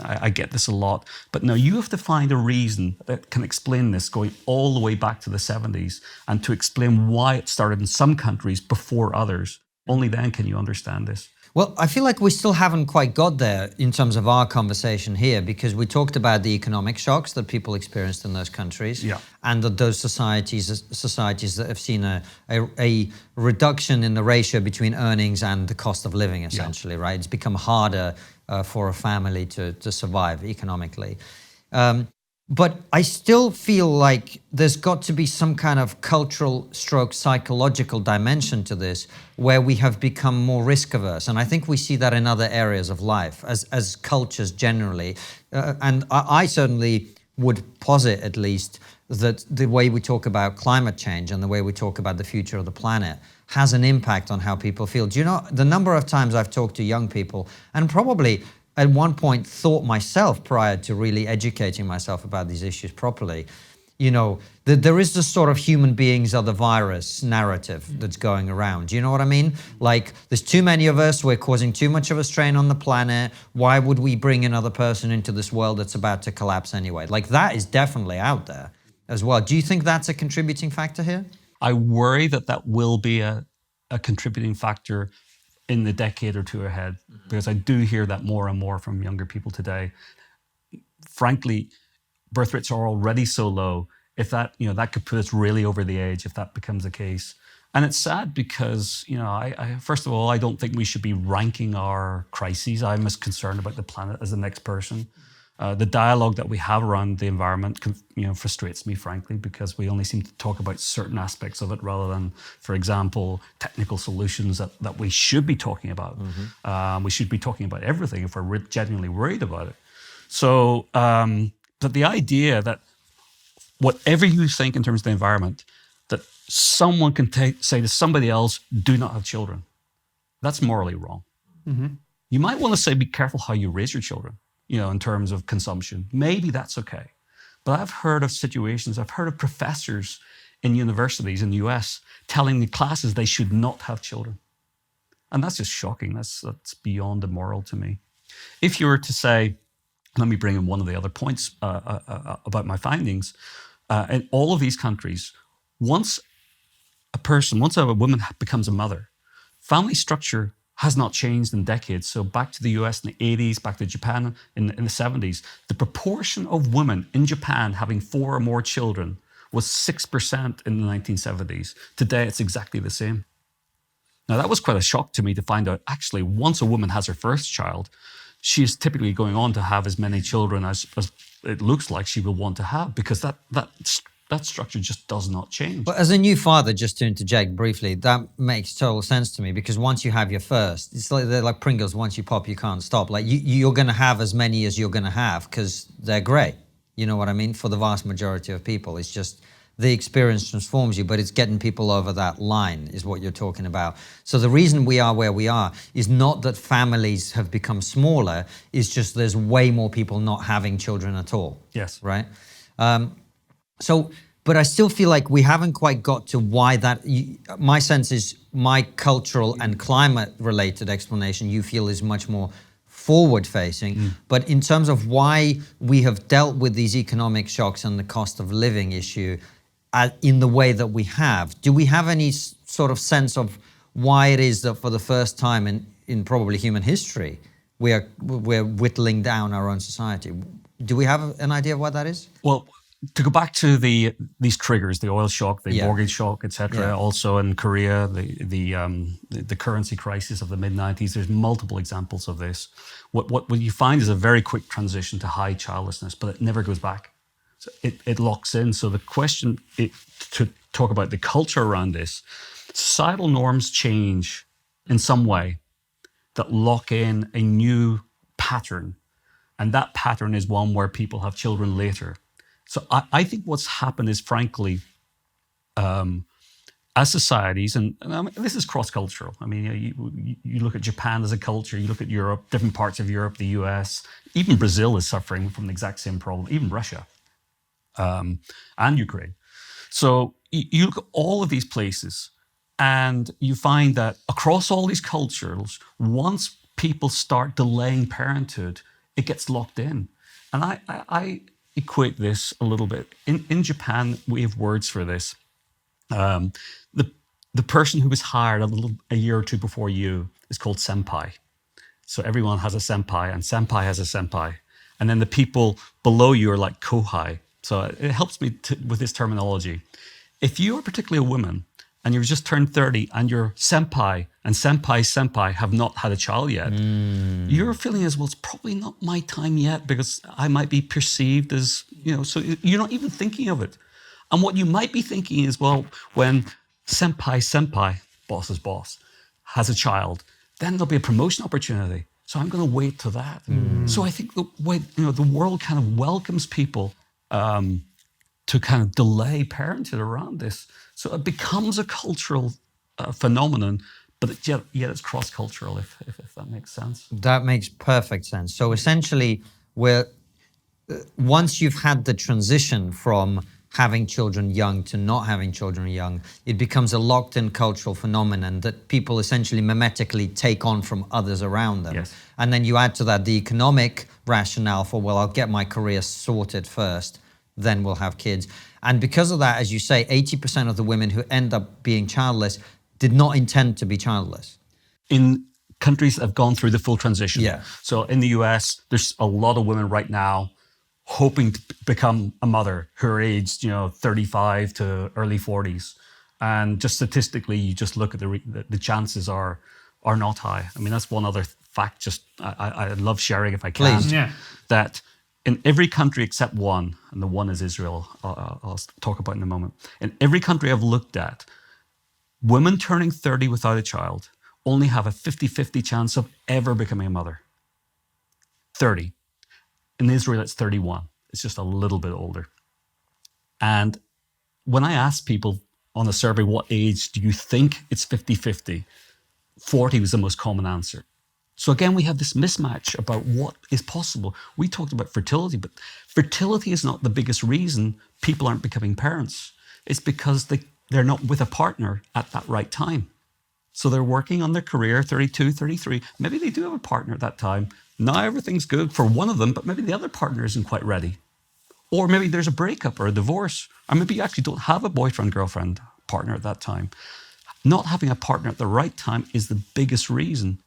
I get this a lot. But no, you have to find a reason that can explain this going all the way back to the 70s and to explain why it started in some countries before others. Only then can you understand this.
Well, I feel like we still haven't quite got there in terms of our conversation here, because we talked about the economic shocks that people experienced in those countries, and that those societies that have seen a reduction in the ratio between earnings and the cost of living, essentially, right? It's become harder for a family to survive economically. But I still feel like there's got to be some kind of cultural / psychological dimension to this, where we have become more risk averse. And I think we see that in other areas of life as cultures generally. And I certainly would posit, at least, that the way we talk about climate change and the way we talk about the future of the planet has an impact on how people feel. Do you know the number of times I've talked to young people, and probably at one point thought myself, prior to really educating myself about these issues properly, that there is this sort of human beings are the virus narrative that's going around. Do you know what I mean? Like, there's too many of us, we're causing too much of a strain on the planet. Why would we bring another person into this world that's about to collapse anyway? Like, that is definitely out there as well. Do you think that's a contributing factor here?
I worry that will be a contributing factor in the decade or two ahead, because I do hear that more and more from younger people today. Frankly, birth rates are already so low. If that, that could put us really over the edge if that becomes the case. And it's sad because, I first of all, I don't think we should be ranking our crises. I'm as concerned about the planet as the next person. The dialogue that we have around the environment, frustrates me, frankly, because we only seem to talk about certain aspects of it rather than, for example, technical solutions that we should be talking about. We should be talking about everything if we're genuinely worried about it. So, but the idea that whatever you think in terms of the environment, that someone can say to somebody else, do not have children, that's morally wrong. You might want to say, be careful how you raise your children, in terms of consumption. Maybe that's okay. But I've heard of situations, I've heard of professors in universities in the US telling the classes they should not have children. And that's just shocking. That's beyond immoral to me. If you were to say, let me bring in one of the other points about my findings, in all of these countries, once a woman becomes a mother, family structure has not changed in decades. So back to the US in the 80s, back to Japan in the 70s, the proportion of women in Japan having 4 or more children was 6% in the 1970s. Today, it's exactly the same. Now, that was quite a shock to me to find out, actually, once a woman has her first child, she is typically going on to have as many children as it looks like she will want to have, because that structure just does not change.
But as a new father, just to interject briefly, that makes total sense to me, because once you have your first, it's like they're like Pringles. Once you pop, you can't stop. Like you're going to have as many as you're going to have because they're great. You know what I mean? For the vast majority of people, it's just the experience transforms you, but it's getting people over that line is what you're talking about. So the reason we are where we are is not that families have become smaller, it's just there's way more people not having children at all.
Yes.
Right? But I still feel like we haven't quite got to why that, my sense is my cultural and climate related explanation you feel is much more forward facing. But in terms of why we have dealt with these economic shocks and the cost of living issue in the way that we have, do we have any sort of sense of why it is that for the first time in probably human history, we're whittling down our own society? Do we have an idea of what that is?
Well, to go back to these triggers, the oil shock, the mortgage shock, etc. Also in Korea, the currency crisis of the mid-90s. There's multiple examples of this. What you find is a very quick transition to high childlessness, but it never goes back. So it locks in. So the question to talk about the culture around this, societal norms change in some way that lock in a new pattern, and that pattern is one where people have children later. So I think what's happened is, frankly, as societies, and I mean, this is cross-cultural. I mean, you look at Japan as a culture, you look at Europe, different parts of Europe, the US, even Brazil is suffering from the exact same problem, even Russia and Ukraine. So you look at all of these places and you find that across all these cultures, once people start delaying parenthood, it gets locked in. And I equate this a little bit. In Japan, we have words for this. The person who was hired a year or two before you is called senpai. So everyone has a senpai, and senpai has a senpai. And then the people below you are like kohai. So it helps me with this terminology. If you are particularly a woman and you've just turned 30 and your senpai and senpai's senpai have not had a child yet, your feeling is, well, it's probably not my time yet because I might be perceived as, so you're not even thinking of it. And what you might be thinking is, well, when senpai, boss's boss, has a child, then there'll be a promotion opportunity. So I'm going to wait till that. So I think the world kind of welcomes people to kind of delay parenthood around this. So it becomes a cultural phenomenon, but yet it's cross-cultural, if that makes sense.
That makes perfect sense. So essentially, once you've had the transition from having children young to not having children young, it becomes a locked-in cultural phenomenon that people essentially mimetically take on from others around them.
Yes.
And then you add to that the economic rationale for, well, I'll get my career sorted first, then we'll have kids. And because of that, as you say, 80% of the women who end up being childless did not intend to be childless.
In countries that have gone through the full transition.
Yeah.
So in the US, there's a lot of women right now hoping to become a mother who are aged, 35 to early 40s. And just statistically, you just look at the chances are not high. I mean, that's one other fact I love sharing if I can.
Please.
Yeah.
That in every country except one, and the one is Israel, I'll talk about in a moment. In every country I've looked at, women turning 30 without a child only have a 50-50 chance of ever becoming a mother. 30. In Israel, it's 31. It's just a little bit older. And when I ask people on a survey, what age do you think it's 50-50? 40 was the most common answer. So again, we have this mismatch about what is possible. We talked about fertility, but fertility is not the biggest reason people aren't becoming parents. It's because they're not with a partner at that right time. So they're working on their career, 32, 33. Maybe they do have a partner at that time. Now everything's good for one of them, but maybe the other partner isn't quite ready. Or maybe there's a breakup or a divorce. Or maybe you actually don't have a boyfriend, girlfriend, partner at that time. Not having a partner at the right time is the biggest reason.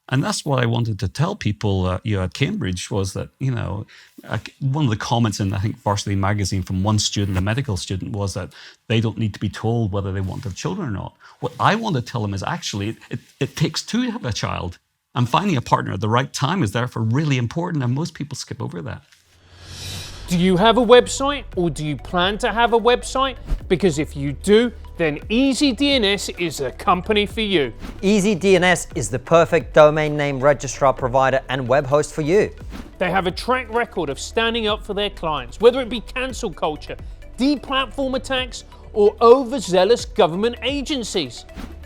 And that's what I wanted to tell people at Cambridge was that, one of the comments in, I think, Varsity magazine from one student, a medical student, was that they don't need to be told whether they want to have children or not. What I want to tell them is actually it takes two to have a child. And finding a partner at the right time is therefore really important, and most people skip over that.
Do you have a website, or do you plan to have a website? Because if you do, then easyDNS is a company for you.
easyDNS is the perfect domain name registrar provider and web host for you.
They have a track record of standing up for their clients, whether it be cancel culture, deplatform attacks, or overzealous government agencies.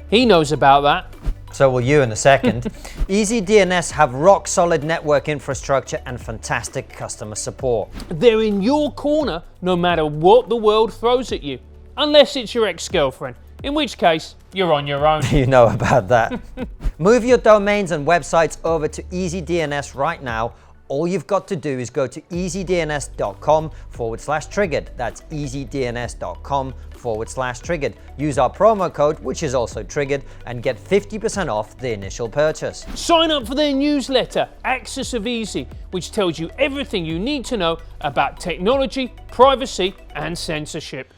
He knows about that.
So will you in a second. easyDNS have rock solid network infrastructure and fantastic customer support.
They're in your corner no matter what the world throws at you, unless it's your ex-girlfriend, in which case you're on your own.
You know about that. Move your domains and websites over to easyDNS right now. All you've got to do is go to easydns.com/triggered. That's easydns.com/triggered. Use our promo code, which is also triggered, and get 50% off the initial purchase.
Sign up for their newsletter, Axis of Easy, which tells you everything you need to know about technology, privacy, and censorship.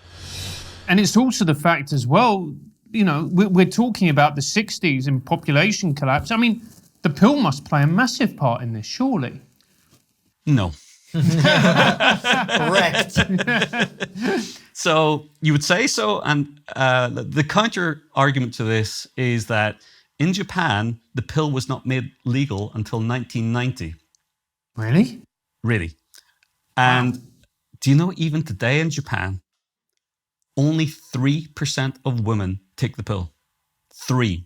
And it's also the fact as well, we're talking about the 60s and population collapse. I mean, the pill must play a massive part in this, surely.
No.
Correct.
So you would say so, and the counter argument to this is that in Japan, the pill was not made legal until 1990.
Really?
Really. And do you know, even today in Japan, only 3% of women take the pill. 3.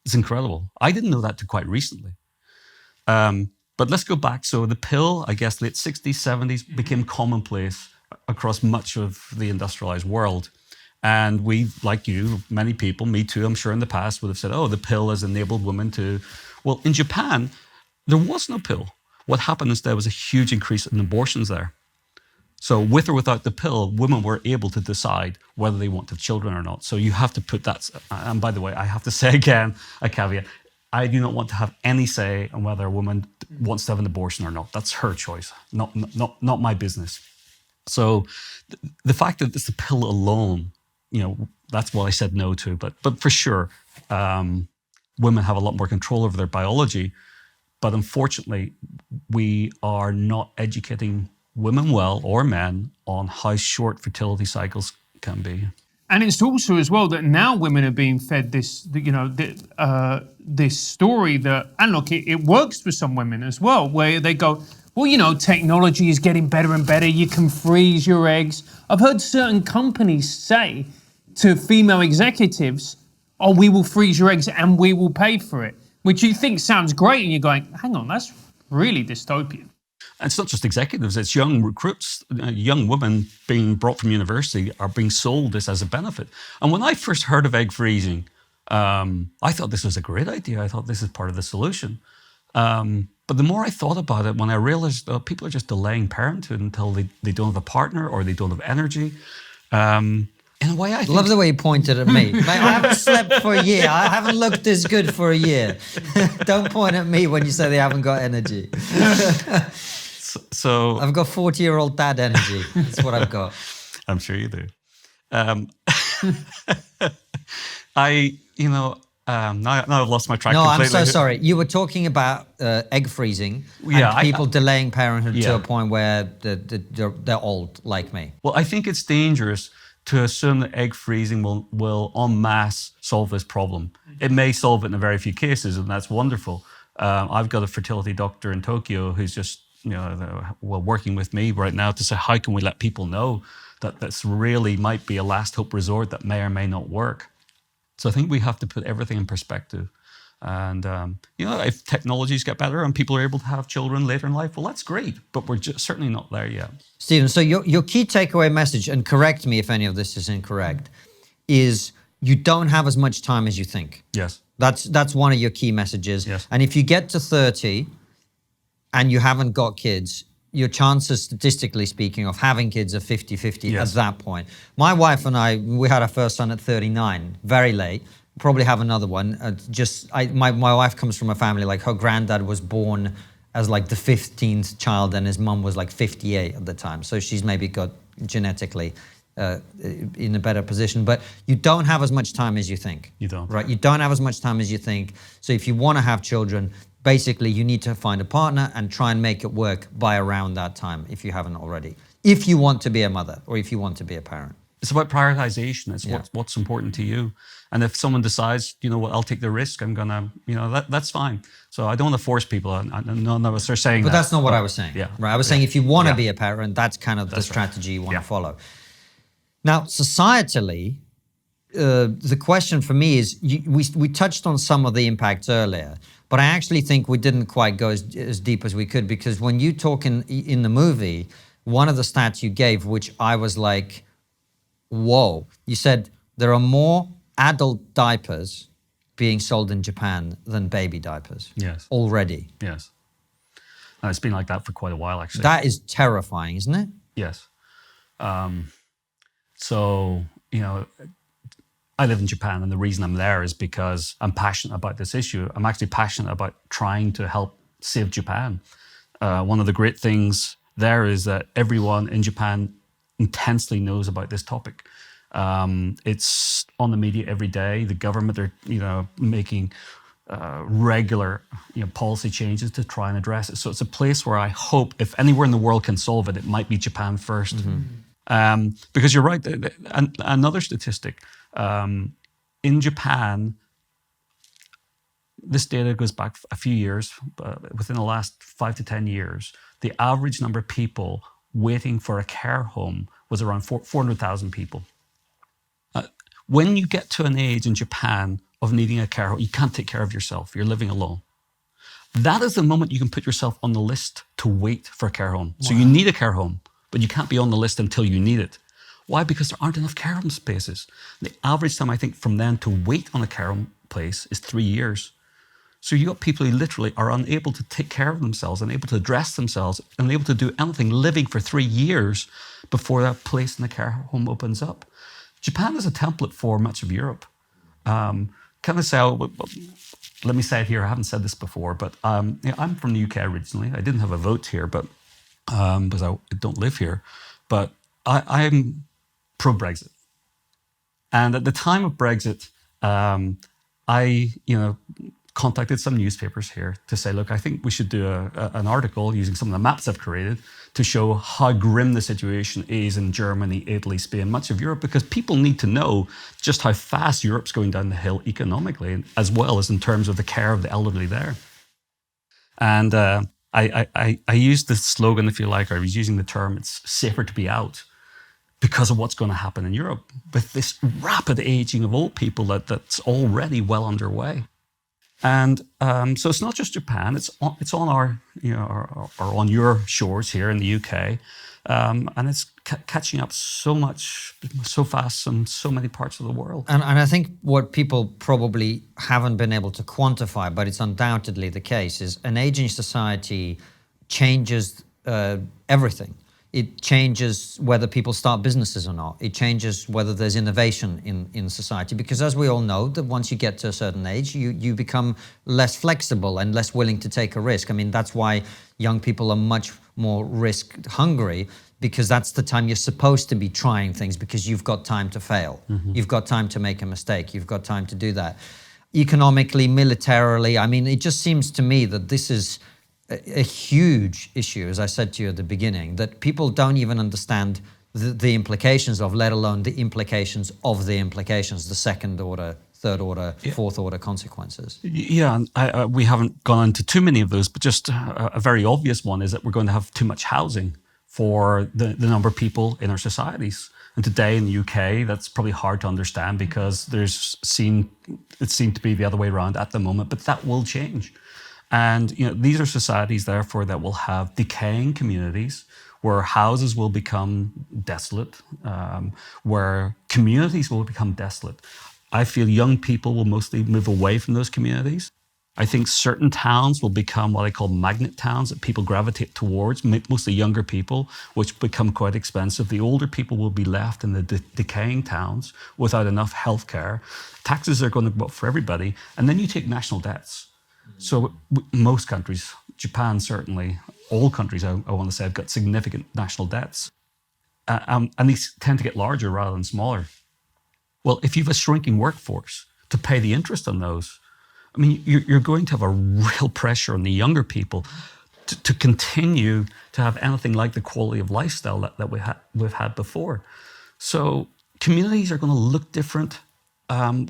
It's incredible. I didn't know that till quite recently. But let's go back. So the pill, I guess, late 60s, 70s, became commonplace across much of the industrialized world. And we, like you, many people, me too, I'm sure in the past would have said, oh, the pill has enabled women to... Well, in Japan, there was no pill. What happened instead was a huge increase in abortions there. So with or without the pill, women were able to decide whether they want to have children or not. So you have to put that... And by the way, I have to say again, a caveat, I do not want to have any say on whether a woman wants to have an abortion or not. That's her choice, not my business. So the fact that it's the pill alone, that's what I said no to. But for sure, women have a lot more control over their biology. But unfortunately, we are not educating women well, or men, on how short fertility cycles can be.
And it's also as well that now women are being fed this, this story that, and look, it works for some women as well, where they go, well, technology is getting better and better. You can freeze your eggs. I've heard certain companies say to female executives, oh, we will freeze your eggs and we will pay for it, which you think sounds great. And you're going, hang on, that's really dystopian.
And it's not just executives, it's young recruits, young women being brought from university are being sold this as a benefit. And when I first heard of egg freezing, I thought this was a great idea. I thought this is part of the solution. But the more I thought about it, when I realized people are just delaying parenthood until they don't have a partner or they don't have energy. In a way, I
love the way you pointed at me. Mate, I haven't slept for a year. I haven't looked this good for a year. Don't point at me when you say they haven't got energy.
So
I've got 40-year-old dad energy. That's what I've got.
I'm sure you do. Now I've lost my track
No,
completely.
I'm so sorry. You were talking about egg freezing
Yeah,
and people delaying parenthood to
Yeah.
a point where they're old, like me.
Well, I think it's dangerous to assume that egg freezing will en masse solve this problem. It may solve it in a very few cases, and that's wonderful. I've got a fertility doctor in Tokyo who's just working with me right now to say, how can we let people know that this really might be a last hope resort that may or may not work? So I think we have to put everything in perspective. And, if technologies get better and people are able to have children later in life, well, that's great, but we're certainly not there yet.
Stephen, so your key takeaway message, and correct me if any of this is incorrect, is you don't have as much time as you think.
Yes.
That's one of your key messages.
Yes.
And if you get to 30 and you haven't got kids, your chances, statistically speaking, of having kids are 50-50
Yes.
at that point. My wife and I, we had our first son at 39, very late. Probably have another one. My wife comes from a family, like her granddad was born as like the 15th child and his mum was like 58 at the time. So she's maybe got genetically in a better position, but you don't have as much time as you think.
You don't.
Right? You don't have as much time as you think. So if you want to have children, basically you need to find a partner and try and make it work by around that time if you haven't already. If you want to be a mother or if you want to be a parent.
It's about prioritization. It's what's important to you. And if someone decides, you know what, I'll take the risk, I'm gonna, that's fine. So I don't want to force people. None of us are saying that.
But that's not what I was saying.
Yeah.
Right. I was saying if you want to be a parent, that's kind of the strategy you want to follow. Now, societally, the question for me is, we touched on some of the impacts earlier, but I actually think we didn't quite go as deep as we could, because when you talk in the movie, one of the stats you gave, which I was like, whoa, you said there are more adult diapers being sold in Japan than baby diapers.
Yes.
Already.
Yes. And it's been like that for quite a while, actually.
That is terrifying, isn't it?
Yes. So, I live in Japan, and the reason I'm there is because I'm passionate about this issue. I'm actually passionate about trying to help save Japan. One of the great things there is that everyone in Japan intensely knows about this topic. It's on the media every day. The government are, making regular, policy changes to try and address it. So it's a place where I hope, if anywhere in the world can solve it, it might be Japan first. Mm-hmm. Because you're right. Another statistic in Japan, this data goes back a few years, but within the last 5 to 10 years, the average number of people waiting for a care home was around 400,000 people. When you get to an age in Japan of needing a care home, you can't take care of yourself. You're living alone. That is the moment you can put yourself on the list to wait for a care home. Wow. So you need a care home, but you can't be on the list until you need it. Why? Because there aren't enough care home spaces. The average time, I think, from then to wait on a care home place is 3 years. So you got people who literally are unable to take care of themselves, unable to dress themselves, unable to do anything, living for 3 years before that place in the care home opens up. Japan is a template for much of Europe. Can I say, let me say it here, I haven't said this before, but I'm from the UK originally. I didn't have a vote here, but because I don't live here. But I'm pro-Brexit. And at the time of Brexit, I contacted some newspapers here to say, look, I think we should do an article using some of the maps I've created to show how grim the situation is in Germany, Italy, Spain, much of Europe, because people need to know just how fast Europe's going down the hill economically, as well as in terms of the care of the elderly there. And I used the slogan, if you like, or I was using the term, it's safer to be out, because of what's going to happen in Europe with this rapid aging of old people that's already well underway. And so it's not just Japan; it's on our, or on your shores here in the UK, and it's catching up so much, so fast in so many parts of the world.
And I think what people probably haven't been able to quantify, but it's undoubtedly the case, is an aging society changes everything. It changes whether people start businesses or not. It changes whether there's innovation in society. Because as we all know, that once you get to a certain age, you become less flexible and less willing to take a risk. I mean, that's why young people are much more risk hungry, because that's the time you're supposed to be trying things, because you've got time to fail. Mm-hmm. You've got time to make a mistake. You've got time to do that. economically, militarily. I mean, it just seems to me that this is a huge issue, as I said to you at the beginning, that people don't even understand the implications of, let alone the implications of the implications, the second order, third order, fourth order consequences.
Yeah, and we haven't gone into too many of those, but just a very obvious one is that we're going to have too much housing for the number of people in our societies. And today in the UK, that's probably hard to understand because it seemed to be the other way around at the moment, but that will change. And these are societies, therefore, that will have decaying communities where houses will become desolate, where communities will become desolate. I feel young people will mostly move away from those communities. I think certain towns will become what I call magnet towns that people gravitate towards, mostly younger people, which become quite expensive. The older people will be left in the decaying towns without enough healthcare. Taxes are going to go up for everybody. And then you take national debts. So most countries, Japan certainly, all countries I want to say have got significant national debts. And these tend to get larger rather than smaller. Well, if you have a shrinking workforce to pay the interest on those, I mean, you're going to have a real pressure on the younger people to continue to have anything like the quality of lifestyle that we've had before. So communities are going to look different. I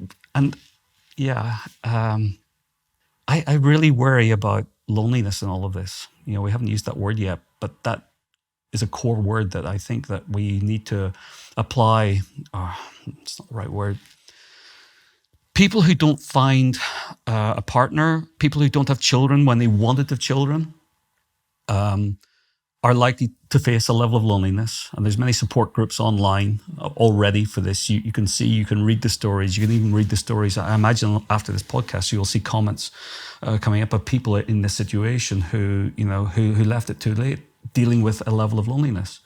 really worry about loneliness in all of this. We haven't used that word yet, but that is a core word that I think that we need to apply. It's not the right word. People who don't find a partner, people who don't have children when they wanted to have children, are likely to face a level of loneliness. And there's many support groups online already for this. You can see, you can read the stories. You can even read the stories. I imagine after this podcast, you'll see comments coming up of people in this situation who left it too late, dealing with a level of loneliness.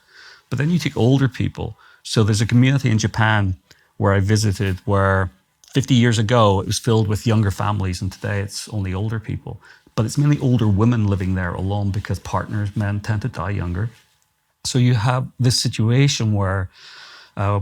But then you take older people. So there's a community in Japan where I visited where 50 years ago, it was filled with younger families, and today it's only older people. But it's mainly older women living there alone because men tend to die younger. So you have this situation where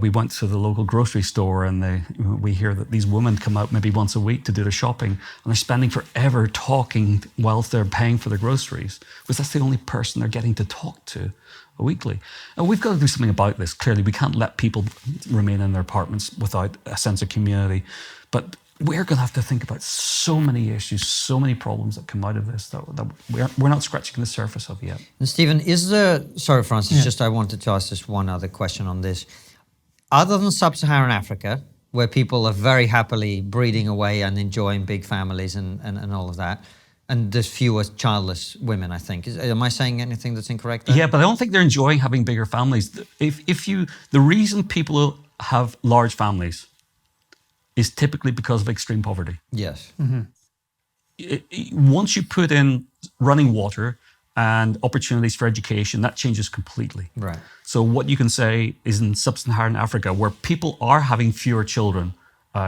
we went to the local grocery store and we hear that these women come out maybe once a week to do their shopping, and they're spending forever talking whilst they're paying for their groceries, because that's the only person they're getting to talk to weekly. And we've got to do something about this. Clearly, we can't let people remain in their apartments without a sense of community. But we're going to have to think about so many issues, so many problems that come out of this that we're not scratching the surface of yet.
And Stephen, sorry, Francis, I wanted to ask just one other question on this. Other than sub-Saharan Africa, where people are very happily breeding away and enjoying big families and all of that, and there's fewer childless women, I think. Am I saying anything that's incorrect there?
Yeah, but I don't think they're enjoying having bigger families. The reason people have large families is typically because of extreme poverty.
Yes.
Mm-hmm. Once you put in running water and opportunities for education, that changes completely.
Right.
So what you can say is in sub-Saharan Africa, where people are having fewer children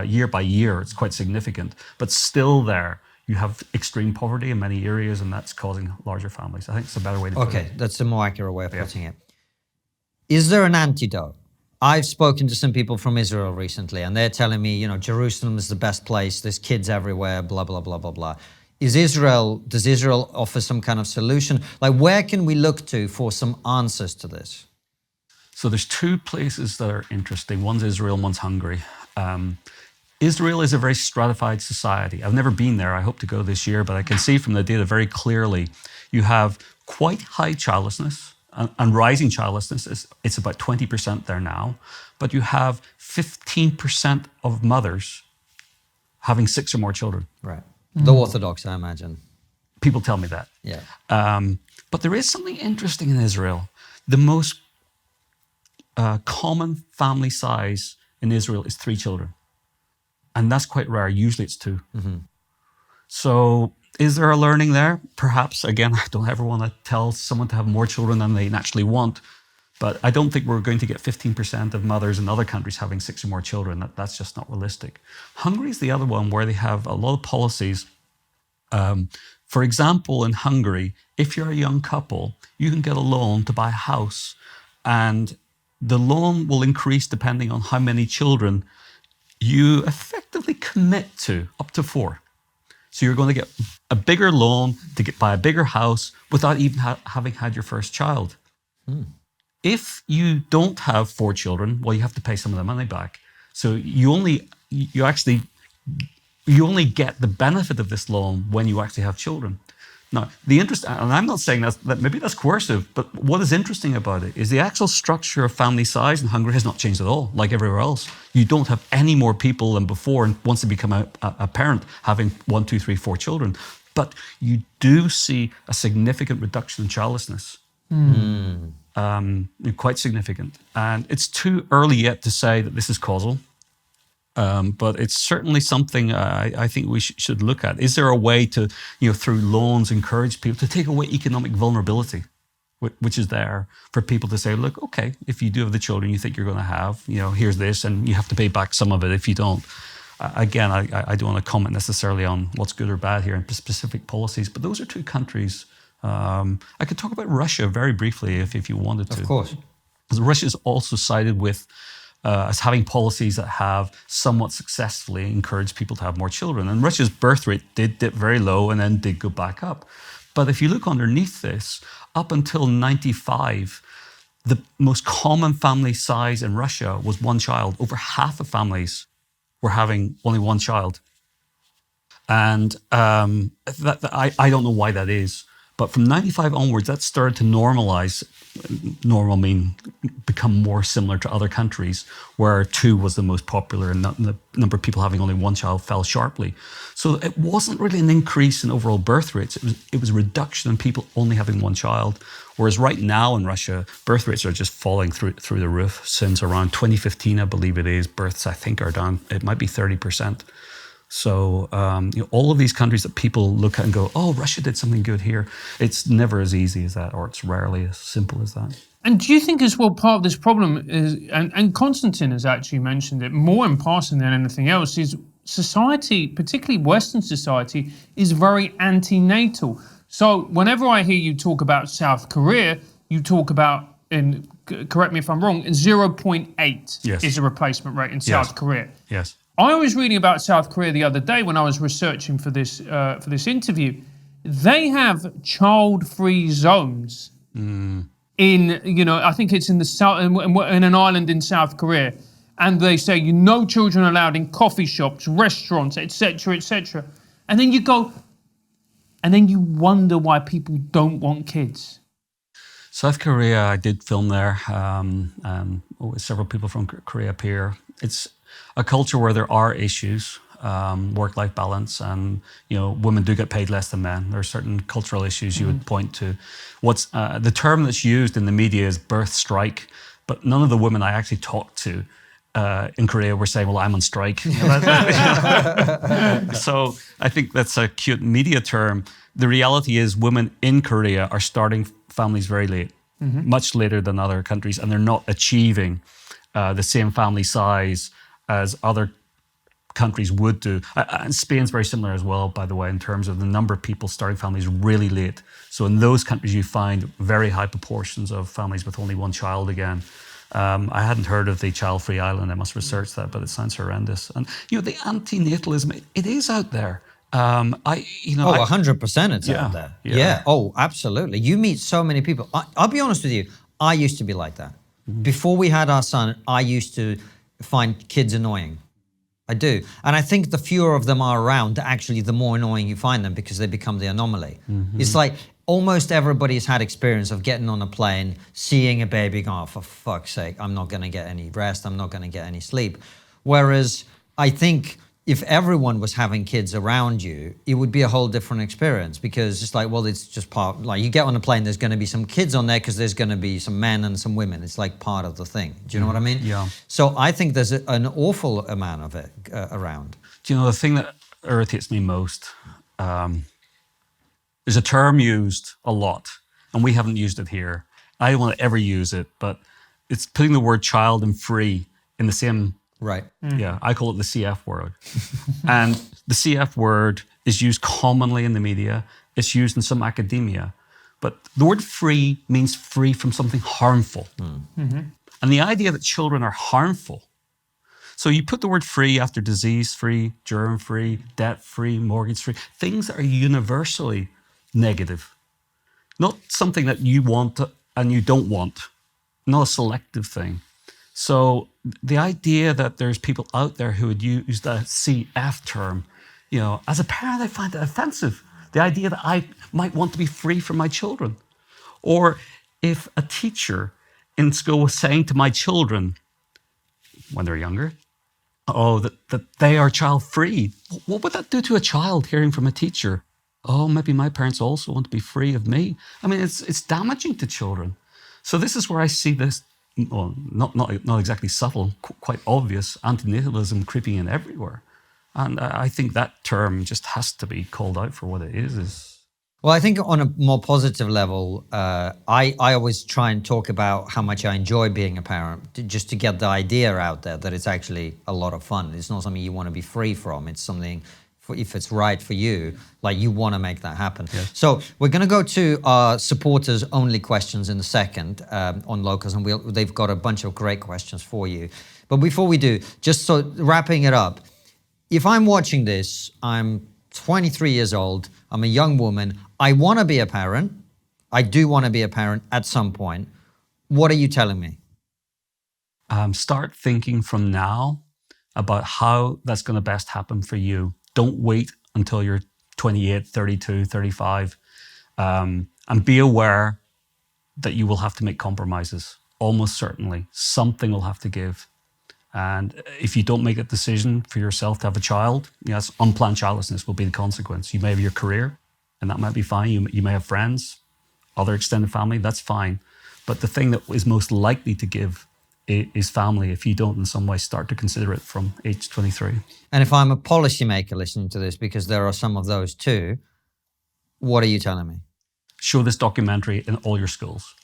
year by year, it's quite significant, but still there, you have extreme poverty in many areas, and that's causing larger families. I think it's a better way to put it.
Okay, that's a more accurate way of putting it. Is there an antidote? I've spoken to some people from Israel recently, and they're telling me, Jerusalem is the best place. There's kids everywhere, blah, blah, blah, blah, blah. Does Israel offer some kind of solution? Like, where can we look to for some answers to this?
So there's two places that are interesting. One's Israel and one's Hungary. Israel is a very stratified society. I've never been there. I hope to go this year, but I can see from the data very clearly you have quite high childlessness and rising childlessness. It's about 20% there now, but you have 15% of mothers having 6 or more children.
Right. The Orthodox, I imagine.
People tell me that.
Yeah.
But there is something interesting in Israel. The most common family size in Israel is 3 children. And that's quite rare. Usually it's 2. Mm-hmm. So is there a learning there? Perhaps. Again, I don't ever want to tell someone to have more children than they naturally want. But I don't think we're going to get 15% of mothers in other countries having 6 or more children. That's just not realistic. Hungary is the other one where they have a lot of policies. For example, in Hungary, if you're a young couple, you can get a loan to buy a house. And the loan will increase depending on how many children you effectively commit to up to 4. So you're going to get a bigger loan to buy a bigger house without even having had your first child. If you don't have 4 children, well, you have to pay some of the money back. So you only get the benefit of this loan when you actually have children. Now, and I'm not saying that maybe that's coercive, but what is interesting about it is the actual structure of family size in Hungary has not changed at all, like everywhere else. You don't have any more people than before, and once they become a parent, having 1, 2, 3, 4 children. But you do see a significant reduction in childlessness. Quite significant. And it's too early yet to say that this is causal. But it's certainly something I think we should look at. Is there a way to, through loans, encourage people to take away economic vulnerability, which is there for people to say, look, okay, if you do have the children you think you're going to have, here's this, and you have to pay back some of it if you don't. Again, I don't want to comment necessarily on what's good or bad here in specific policies, but those are 2 countries. I could talk about Russia very briefly if you wanted to.
Of course.
Because Russia is also cited with as having policies that have somewhat successfully encouraged people to have more children. And Russia's birth rate did dip very low and then did go back up. But if you look underneath this, up until 95, the most common family size in Russia was 1 child. Over half of families were having only 1 child. And I don't know why that is. But from 95 onwards, that started to normalize. Normal become more similar to other countries, where 2 was the most popular, and the number of people having only 1 child fell sharply. So it wasn't really an increase in overall birth rates. It was a reduction in people only having 1 child. Whereas right now in Russia, birth rates are just falling through the roof. Since around 2015, I believe it is, births I think are down. It might be 30%. So all of these countries that people look at and go, oh, Russia did something good here. It's never as easy as that, or it's rarely as simple as that.
And do you think as well part of this problem is, and Konstantin has actually mentioned it more in passing than anything else, is society, particularly Western society, is very antenatal. So whenever I hear you talk about South Korea, you talk about, and correct me if I'm wrong, 0.8 is the replacement rate in South Korea.
Yes.
I was reading about South Korea the other day when I was researching for this interview. They have child-free zones in, I think it's in the south, in an island in South Korea, and they say no children allowed in coffee shops, restaurants, etc., etc. And then you go, and then you wonder why people don't want kids.
South Korea, I did film there. Several people from Korea appear. It's a culture where there are issues, work-life balance, and women do get paid less than men. There are certain cultural issues you would point to. What's the term that's used in the media is birth strike, but none of the women I actually talked to in Korea were saying, "Well, I'm on strike." So I think that's a cute media term. The reality is, women in Korea are starting families very late, much later than other countries, and they're not achieving the same family size as other countries would do. And Spain's very similar as well, by the way, in terms of the number of people starting families really late. So in those countries, you find very high proportions of families with only 1 child again. I hadn't heard of the child-free island. I must research that, but it sounds horrendous. And the antinatalism, it is out there.
100% it's out there. Yeah. Oh, absolutely. You meet so many people. I'll be honest with you. I used to be like that. Before we had our son, I used to find kids annoying. I do. And I think the fewer of them are around, actually, the more annoying you find them, because they become the anomaly. It's like almost everybody's had experience of getting on a plane, seeing a baby, going, oh, for fuck's sake, I'm not going to get any rest, I'm not going to get any sleep. Whereas I think if everyone was having kids around you, it would be a whole different experience, because it's like, well, it's just part, like you get on a plane, there's going to be some kids on there because there's going to be some men and some women. It's like part of the thing. Do you know what I mean?
Yeah.
So I think there's an awful amount of it around.
Do you know the thing that irritates me most? There's a term used a lot, and we haven't used it here. I don't want to ever use it, but it's putting the word child and free in the same.
Right.
Yeah, I call it the CF word. And the CF word is used commonly in the media. It's used in some academia. But the word free means free from something harmful. And the idea that children are harmful So you put the word free after disease-free, germ-free, debt-free, mortgage-free, things that are universally negative. Not something that you want and you don't want, not a selective thing. So the idea that there's people out there who would use the CF term, as a parent, I find it offensive. The idea that I might want to be free from my children. Or if a teacher in school was saying to my children, when they're younger, that they are child-free. What would that do to a child hearing from a teacher? Oh, maybe my parents also want to be free of me. I mean, it's damaging to children. So this is where I see this, well, not exactly subtle, quite obvious antinatalism creeping in everywhere. And I think that term just has to be called out for what it is.
Well, I think on a more positive level, I always try and talk about how much I enjoy being a parent, just to get the idea out there that it's actually a lot of fun. It's not something you want to be free from. It's something, if it's right for you, like you want to make that happen. Yes. So we're going to go to our supporters only questions in a second on Locals, and they've got a bunch of great questions for you. But before we do, just so wrapping it up, if I'm watching this, I'm 23 years old, I'm a young woman, I want to be a parent, I do want to be a parent at some point. What are you telling me?
Start thinking from now about how that's going to best happen for you. Don't wait until you're 28, 32, 35. And be aware that you will have to make compromises. Almost certainly. Something will have to give. And if you don't make that decision for yourself to have a child, yes, unplanned childlessness will be the consequence. You may have your career, and that might be fine. You may have friends, other extended family, that's fine. But the thing that is most likely to give is family if you don't in some way start to consider it from age 23.
And if I'm a policymaker listening to this, because there are some of those too, what are you telling me?
Show this documentary in all your schools.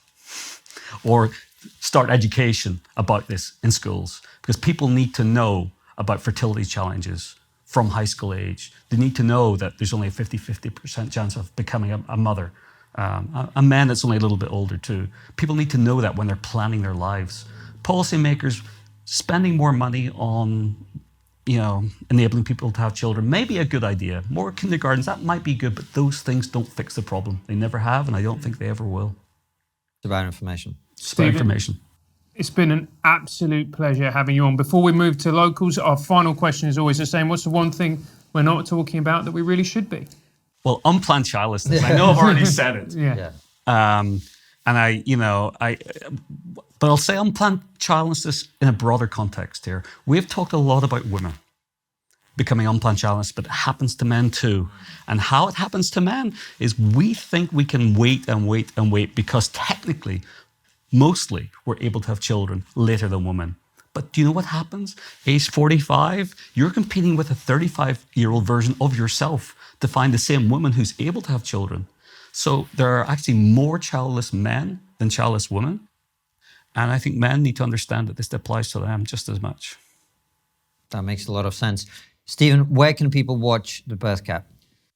Or start education about this in schools, because people need to know about fertility challenges from high school age. They need to know that there's only a 50% chance of becoming a mother. A man that's only a little bit older too. People need to know that when they're planning their lives. Policymakers spending more money on, enabling people to have children may be a good idea. More kindergartens, that might be good, but those things don't fix the problem. They never have, and I don't think they ever will.
It's about information.
Information.
It's been an absolute pleasure having you on. Before we move to Locals, our final question is always the same. What's the one thing we're not talking about that we really should be?
Well, unplanned childlessness. I know I've already said it.
Yeah.
But I'll say unplanned childlessness in a broader context here. We've talked a lot about women becoming unplanned childless, but it happens to men too. And how it happens to men is we think we can wait and wait and wait because technically, mostly, we're able to have children later than women. But do you know what happens? Age 45, you're competing with a 35-year-old version of yourself to find the same woman who's able to have children. So there are actually more childless men than childless women. And I think men need to understand that this applies to them just as much.
That makes a lot of sense. Stephen, where can people watch the Birth Gap?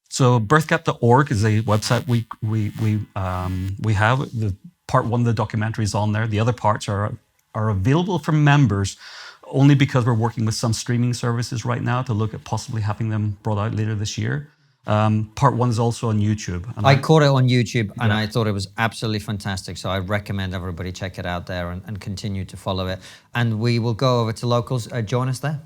So birthgap.org is a website we have. The part one of the documentary is on there. The other parts are available for members only because we're working with some streaming services right now to look at possibly having them brought out later this year. Part one is also on YouTube. And
I caught it on YouTube and I thought it was absolutely fantastic. So I recommend everybody check it out there and continue to follow it. And we will go over to Locals. Join us there.